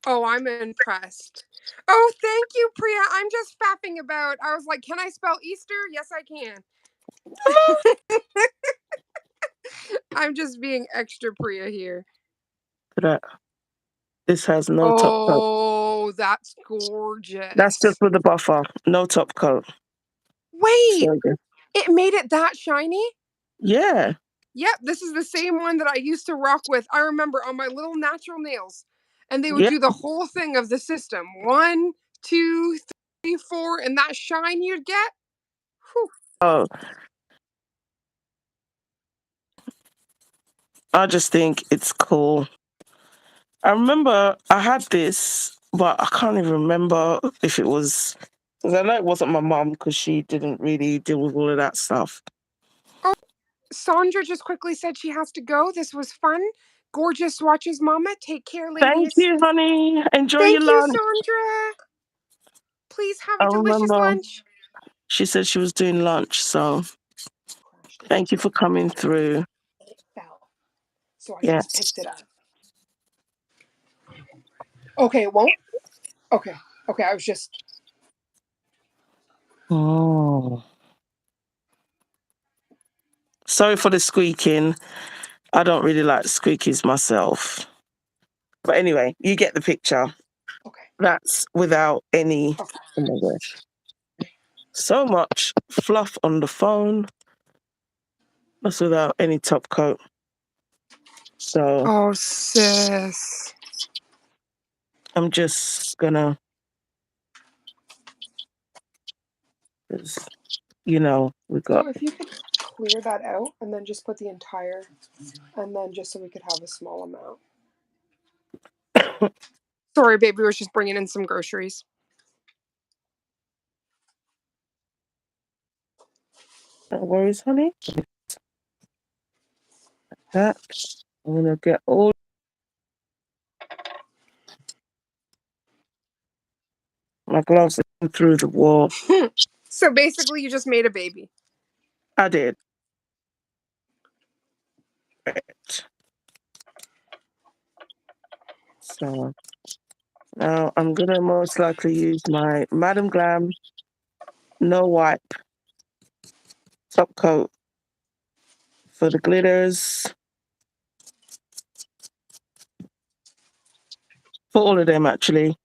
Oh, I'm impressed. Oh, thank you, Priya. I'm just fapping about. I was like, can I spell Easter? Yes, I can. I'm just being extra Priya here. Look at that. This has no top coat. Oh, that's That's just gorgeous. with the buffer, no top coat. Wait, So, yeah. it made it that shiny? Yeah. Yep, this is the same one that I used to rock with. I remember on my little natural nails. And they would Yeah. do the whole thing of the system. One, two, three, four, and that shine you'd get. Whew. Oh, I just think it's cool. I remember I had this, but I can't even remember if it was because I know it wasn't my mum because she didn't really deal with all of that stuff. Oh, Sandra just quickly said she has to go. This was fun. Gorgeous swatches, Mama. Take care, Thank ladies. you, honey. Enjoy your Thank you, lunch. Sandra. Please have I a delicious remember lunch. she said she was doing lunch, so Crushed it. thank you for coming through. It fell. So I just Yes. picked it up. Okay, it won't? Okay. Okay, I was just. Oh. Sorry for the squeaking. I don't really like squeakies myself. But anyway, you get the picture. Okay. That's without any, Okay. oh my gosh, so much fluff on the phone. That's without any top coat. So Oh, sis. I'm just gonna, 'cause, you know, we So got if you could clear that out and then just put the entire, and then just so we could have a small amount. Sorry, baby, we were just bringing in some groceries. no worries, honey. That I'm gonna get all my gloves through the wall. So basically, you just made a baby. I did. Right. So now I'm gonna most likely use my Madam Glam No Wipe top coat for the glitters. For all of them, actually.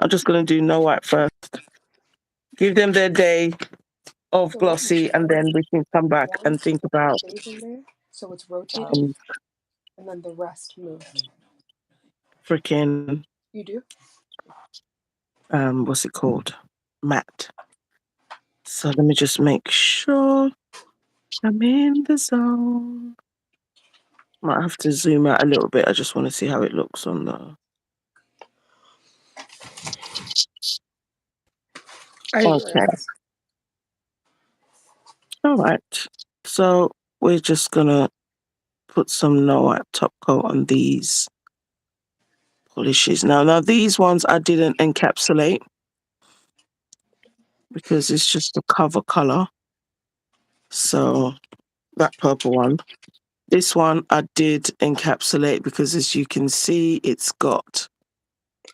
I'm just gonna do No Wipe first. Give them their day of So what you glossy, and do then we can come back one and think about stays in there, so it's rotating, um, and then the rest moved. freaking You do? what's it called? Matte. So let me just make sure I'm in the zone. Might have to zoom out a little bit. I just want to see how it looks on the. Okay. Anyways. All right. So we're just gonna put some no wipe top coat on these polishes. Now these ones I didn't encapsulate because it's just a cover color. So that purple one. This one I did encapsulate because, as you can see, it's got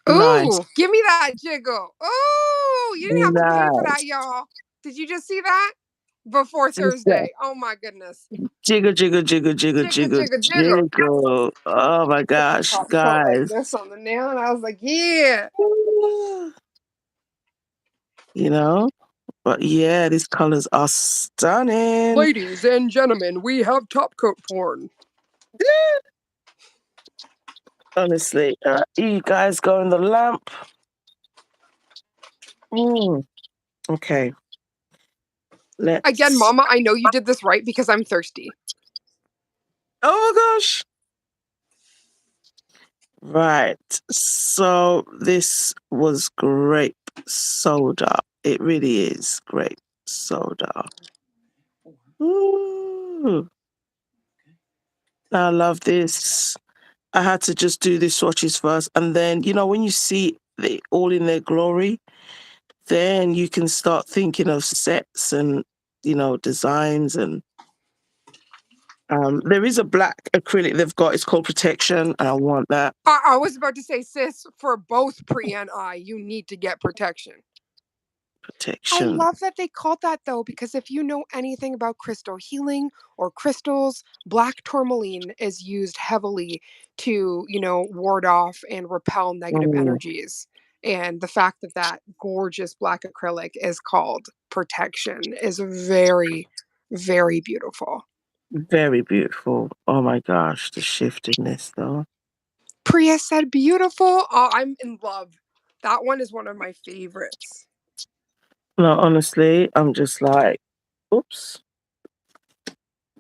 nice, Ooh, give me that jiggle. Ooh, you didn't have to pay for that, nice. y'all. Did you just see that? Before Just that Thursday. Oh my goodness. jiggle, jiggle, jiggle, jiggle, Jiggle, jiggle, jiggle, jiggle. jiggle. Oh my gosh, Top coat like guys. this on the nail, and I was like, yeah. You know, but yeah, these colors are stunning. Ladies and gentlemen, we have top coat porn. Honestly, you guys go in the lamp. Okay, Again, let's. Mama, I know you did this right because I'm thirsty. Oh my gosh. Right. So this was grape soda. It really is grape soda. Ooh. I love this. I had to just do the swatches first. And then, you know, when you see it all in their glory, then you can start thinking of sets and, you know, designs. And there is a black acrylic they've got. It's called Protection. And I want that I was about to say, sis, for both Pri and I, you need to get protection. I protection. love that they called that though, because if you know anything about crystal healing or crystals, black tourmaline is used heavily to, ward off and repel negative Mm, energies. And the fact that that gorgeous black acrylic is called protection is very, very beautiful. very beautiful. Oh my gosh, the shift in this though. Priya said beautiful. Oh, I'm in love. That one is one of my favorites. No, honestly, I'm just like, oops.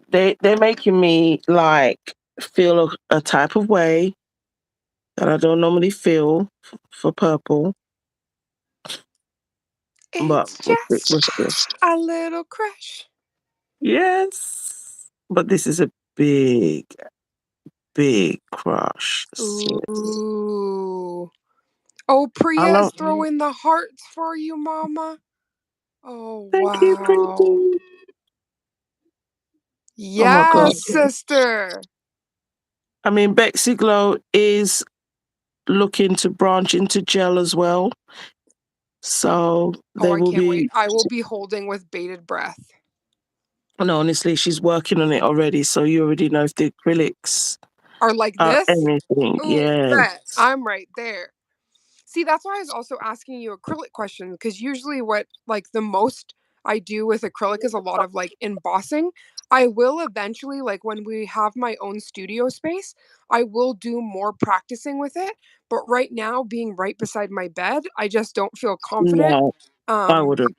They're making me like feel a type of way that I don't normally feel for purple. But It's just we'll see. a little crush. Yes. But this is a big, big crush, sis. Ooh. Oh, How Priya is long? throwing the hearts for you, Mama. Oh, Thank you, wow. pretty. Oh my God. Yes, sister. I mean, Bexy Glow is looking to branch into gel as well. So Oh, they I will can't wait. be, I will be holding with bated breath. And honestly, she's working on it already, so you already know if the acrylics Are like are this? anything. Ooh, bet. Yes. I'm right there. See, that's why I was also asking you acrylic questions because usually what like the most I do with acrylic is a lot of like embossing. I will eventually like when we have my own studio space, I will do more practicing with it, but right now being right beside my bed, I just don't feel confident. No, I Um wouldn't.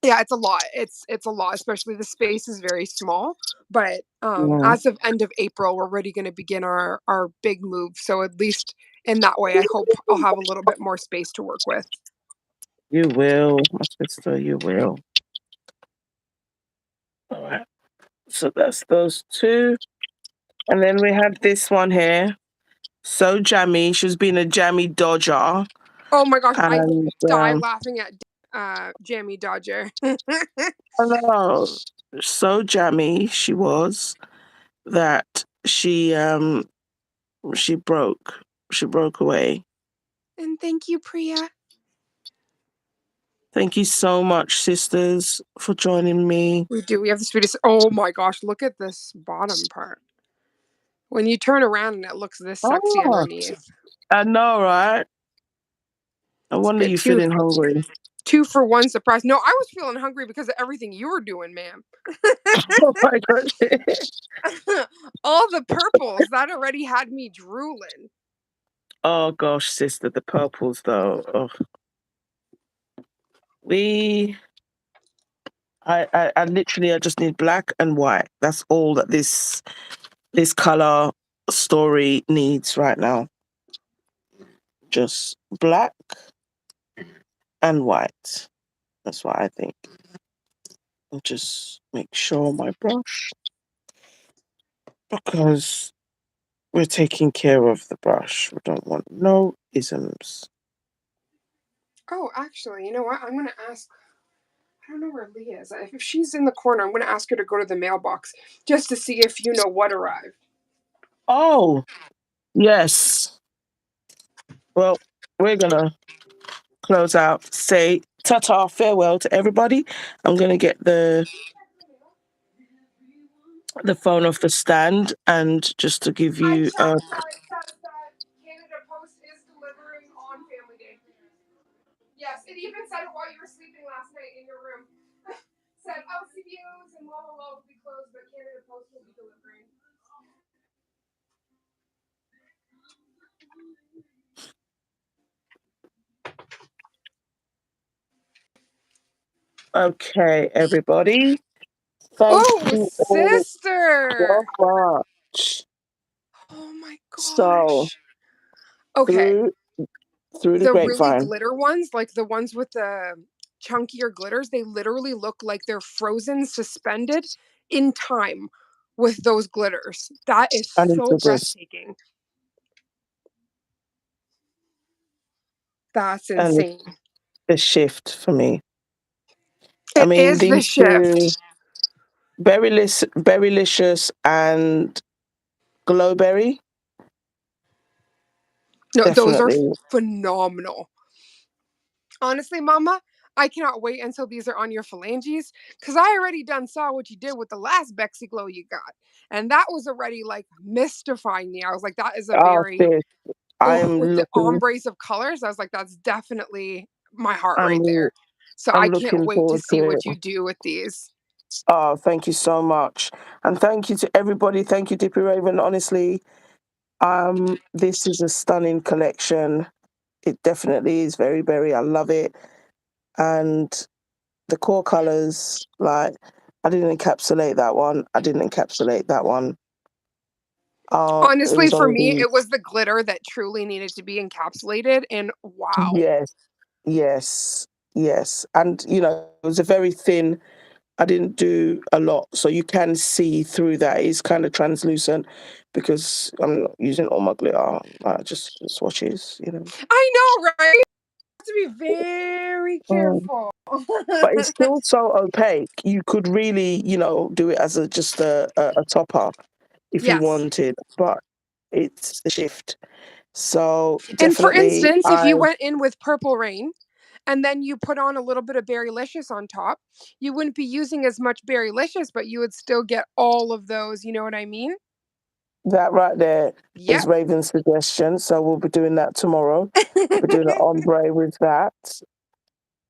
yeah, it's a lot. It's a lot, especially the space is very small, but Mm, as of end of April, we're already going to begin our big move. So at least in that way, I hope I'll have a little bit more space to work with. you will, my sister, you will. All right. So that's those two. And then we had this one here. So jammy. She's been a jammy dodger. Oh my gosh, I will And die laughing at Jamie Dodger. I know, so jammy she was that she broke. She broke away. And thank you, Priya. Thank you so much, sisters, for joining me. We do. We have the sweetest. Oh my gosh, look at this bottom part. When you turn around and it looks this sexy Oh, underneath. I know, right? No Let's wonder get you feeling hungry. two for one surprise. No, I was feeling hungry because of everything you were doing, ma'am. Oh my god. All the purples that already had me drooling. Oh gosh, sister, the purples though. Oh, we I literally I just need black and white. That's all that this color story needs right now. Just black and white. That's what I think. I'll just make sure my brush because we're taking care of the brush. We don't want no isms. Oh, actually, you know what? I'm gonna ask. I don't know where Leah is. If she's in the corner, I'm gonna ask her to go to the mailbox just to see if you know what arrived. Oh, yes. Well, we're gonna close out, say ta-ta, farewell to everybody. I'm gonna get the phone off the stand and just to give I you a checked now. It says that Canada Post is delivering on Family Day. Yes, it even said it while you were sleeping last night in your room. Said LCBOs and will be closed, but Canada Post will be delivering. okay, everybody. Thank Oh, you all so sister! much. Oh my So gosh. Okay, through through the the really grapevine. glitter ones, like the ones with the chunkier glitters, they literally look like they're frozen, suspended in time with those glitters. That is And so into this. breathtaking. That's And insane. the shift for me. I It mean, is the these two, shift. Berrylicious and Glowberry, No, those are definitely. phenomenal. Honestly, Mama, I cannot wait until these are on your phalanges because I already done saw what you did with the last Bexy Glow you got. And that was already like mystifying me. I was like, that is a Oh, very, sis, I oh, am with the looking. ombres of colors. I was like, that's definitely my heart right I'm there. So I'm I can't looking wait to forward see to what it. you do with these. Oh, thank you so much, and thank you to everybody. Thank you, Dippy Raven. Honestly, this is a stunning collection. It definitely is very, very. I love it, and the core colors. Like, I didn't encapsulate that one. I didn't encapsulate that one. It Honestly, was for me, only it was the glitter that truly needed to be encapsulated. And wow. yes, yes, yes, and it was a very thin. I didn't do a lot, so you can see through that. It's kind of translucent because I'm not using all my glitter, just swatches. I know, right? To be very Mm. careful. But it's still so opaque. You could really, do it as just a topper if you Yes. wanted, but it's the shift. So And for definitely, instance, if you went in with Purple Rain and then you put on a little bit of Berrylicious on top. You wouldn't be using as much Berrylicious, but you would still get all of those. You know what I mean? That right there is Yep. Raven's suggestion. So we'll be doing that tomorrow. We're doing an ombre with that.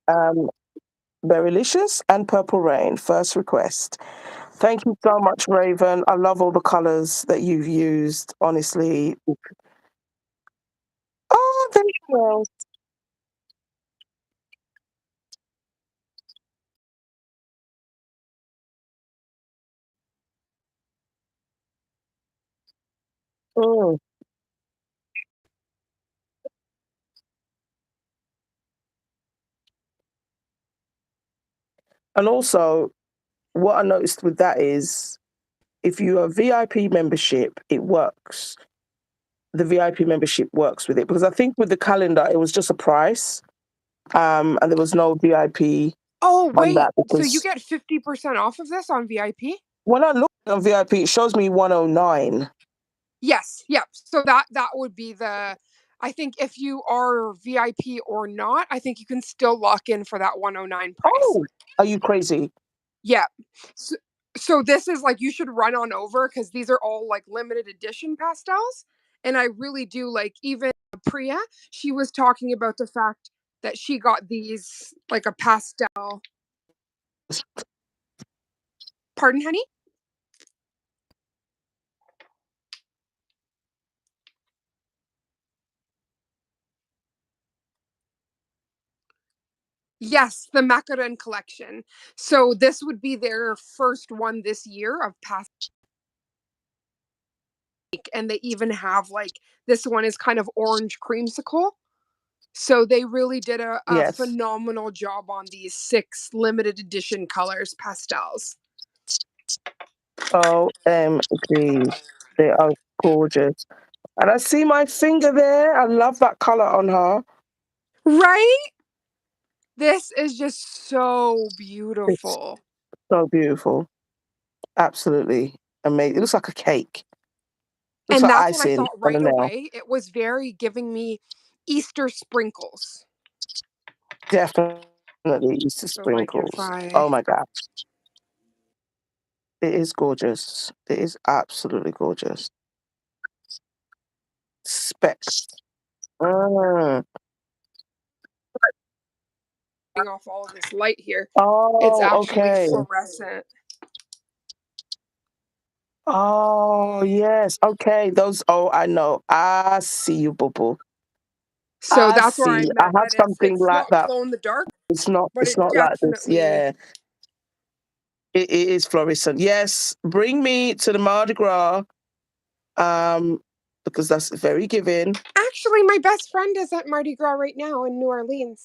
Um, Berrylicious and Purple Rain, first request. Thank you so much, Raven. I love all the colors that you've used, honestly. Oh, thank you. Mm. And also, what I noticed with that is if you are VIP membership, it works. The VIP membership works with it because I think with the calendar, it was just a price, and there was no VIP Oh, on wait. that So you because get 50% off of this on VIP? when I look on VIP, it shows me 109. Yes. Yep. So that would be the I think if you are VIP or not, I think you can still lock in for that 109 price. Oh, are you crazy? Yeah. So, so this is like you should run on over because these are all like limited edition pastels. And I really do like even Priya, she was talking about the fact that she got these like a pastel. Pardon, honey? Yes, the Macaron collection. So this would be their first one this year of pastel, and they even have like this one is kind of orange creamsicle. So they really did a Yes. phenomenal job on these 6 limited edition colors pastels. OMG. They are gorgeous. And I see my finger there. I love that color on her. Right? This is just so It's beautiful. so beautiful. Absolutely amazing. It looks like a cake. Looks And like that's what I icing thought on a right nail. away. It was very giving me Easter sprinkles. Definitely Easter So like if sprinkles. I Oh my gosh. It is gorgeous. It is absolutely gorgeous. Specs. Mm. bring off all of this light here, it's Oh, actually okay. fluorescent. Oh, yes. Okay. Those, oh, I know. I see you, boo boo. So I that's where I see. I meant have that something it's like not that. glow in the dark, but It's it not like this. definitely Yeah. It is fluorescent. Yes. Bring me to the Mardi Gras. Um, because that's very giving. actually my best friend is at Mardi Gras right now in New Orleans,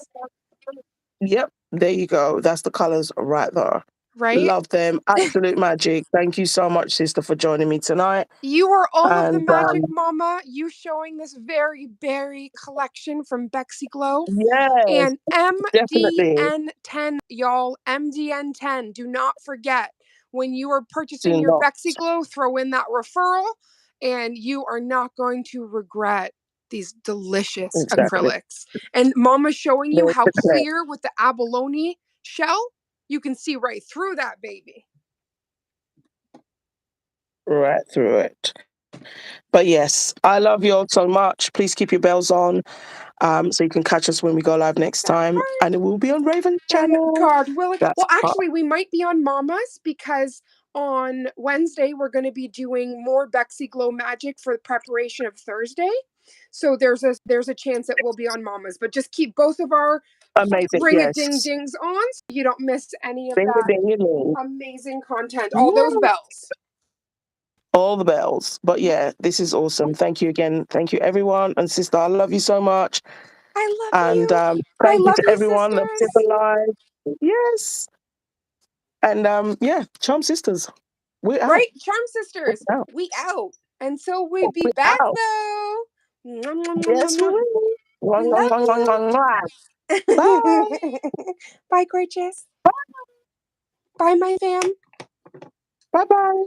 Yep. There you go. That's the colors right there. right? Love them. Absolute magic. Thank you so much, sister, for joining me tonight. You are all of the And magic, mama. You showing this very berry collection from Bexy Glow. yes, And definitely MDN10, y'all, MDN10. Do not forget when you are purchasing do your not Bexy Glow, throw in that referral, and you are not going to regret these delicious exactly. acrylics. And Mama's showing you There's how the clip clear with the abalone shell, you can see right through that baby. right through it. But yes, I love you all so much. Please keep your bells on, so you can catch us when we go live next That time, part. and it will be on Raven's And channel. God willing, That's well, part actually, we might be on Mama's because on Wednesday we're going to be doing more Bexy Glow Magic for preparation of Thursday. So there's a chance it will be on Mama's, but just keep both of our amazing. ring a ding Yes, dings on so you don't miss any of ding a that ding a ding. amazing content. All those Yeah, bells. all the bells. But yeah, this is awesome. Thank you again. Thank you, everyone. And sister, I love you so much. I love And you. I thank you love to you, everyone that's in sisters. the live. Yes. And yeah, Charm Sisters, we're out. Right, Charm Sisters, We're out. we out. Until we be We're back out. though. Mwah, mwah, mwah, mwah, Yes, we mwah. will. Mwah, We mwah, love mwah, mwah, you. mwah, mwah. Bye. Bye, gorgeous. Bye, my fam. Bye bye.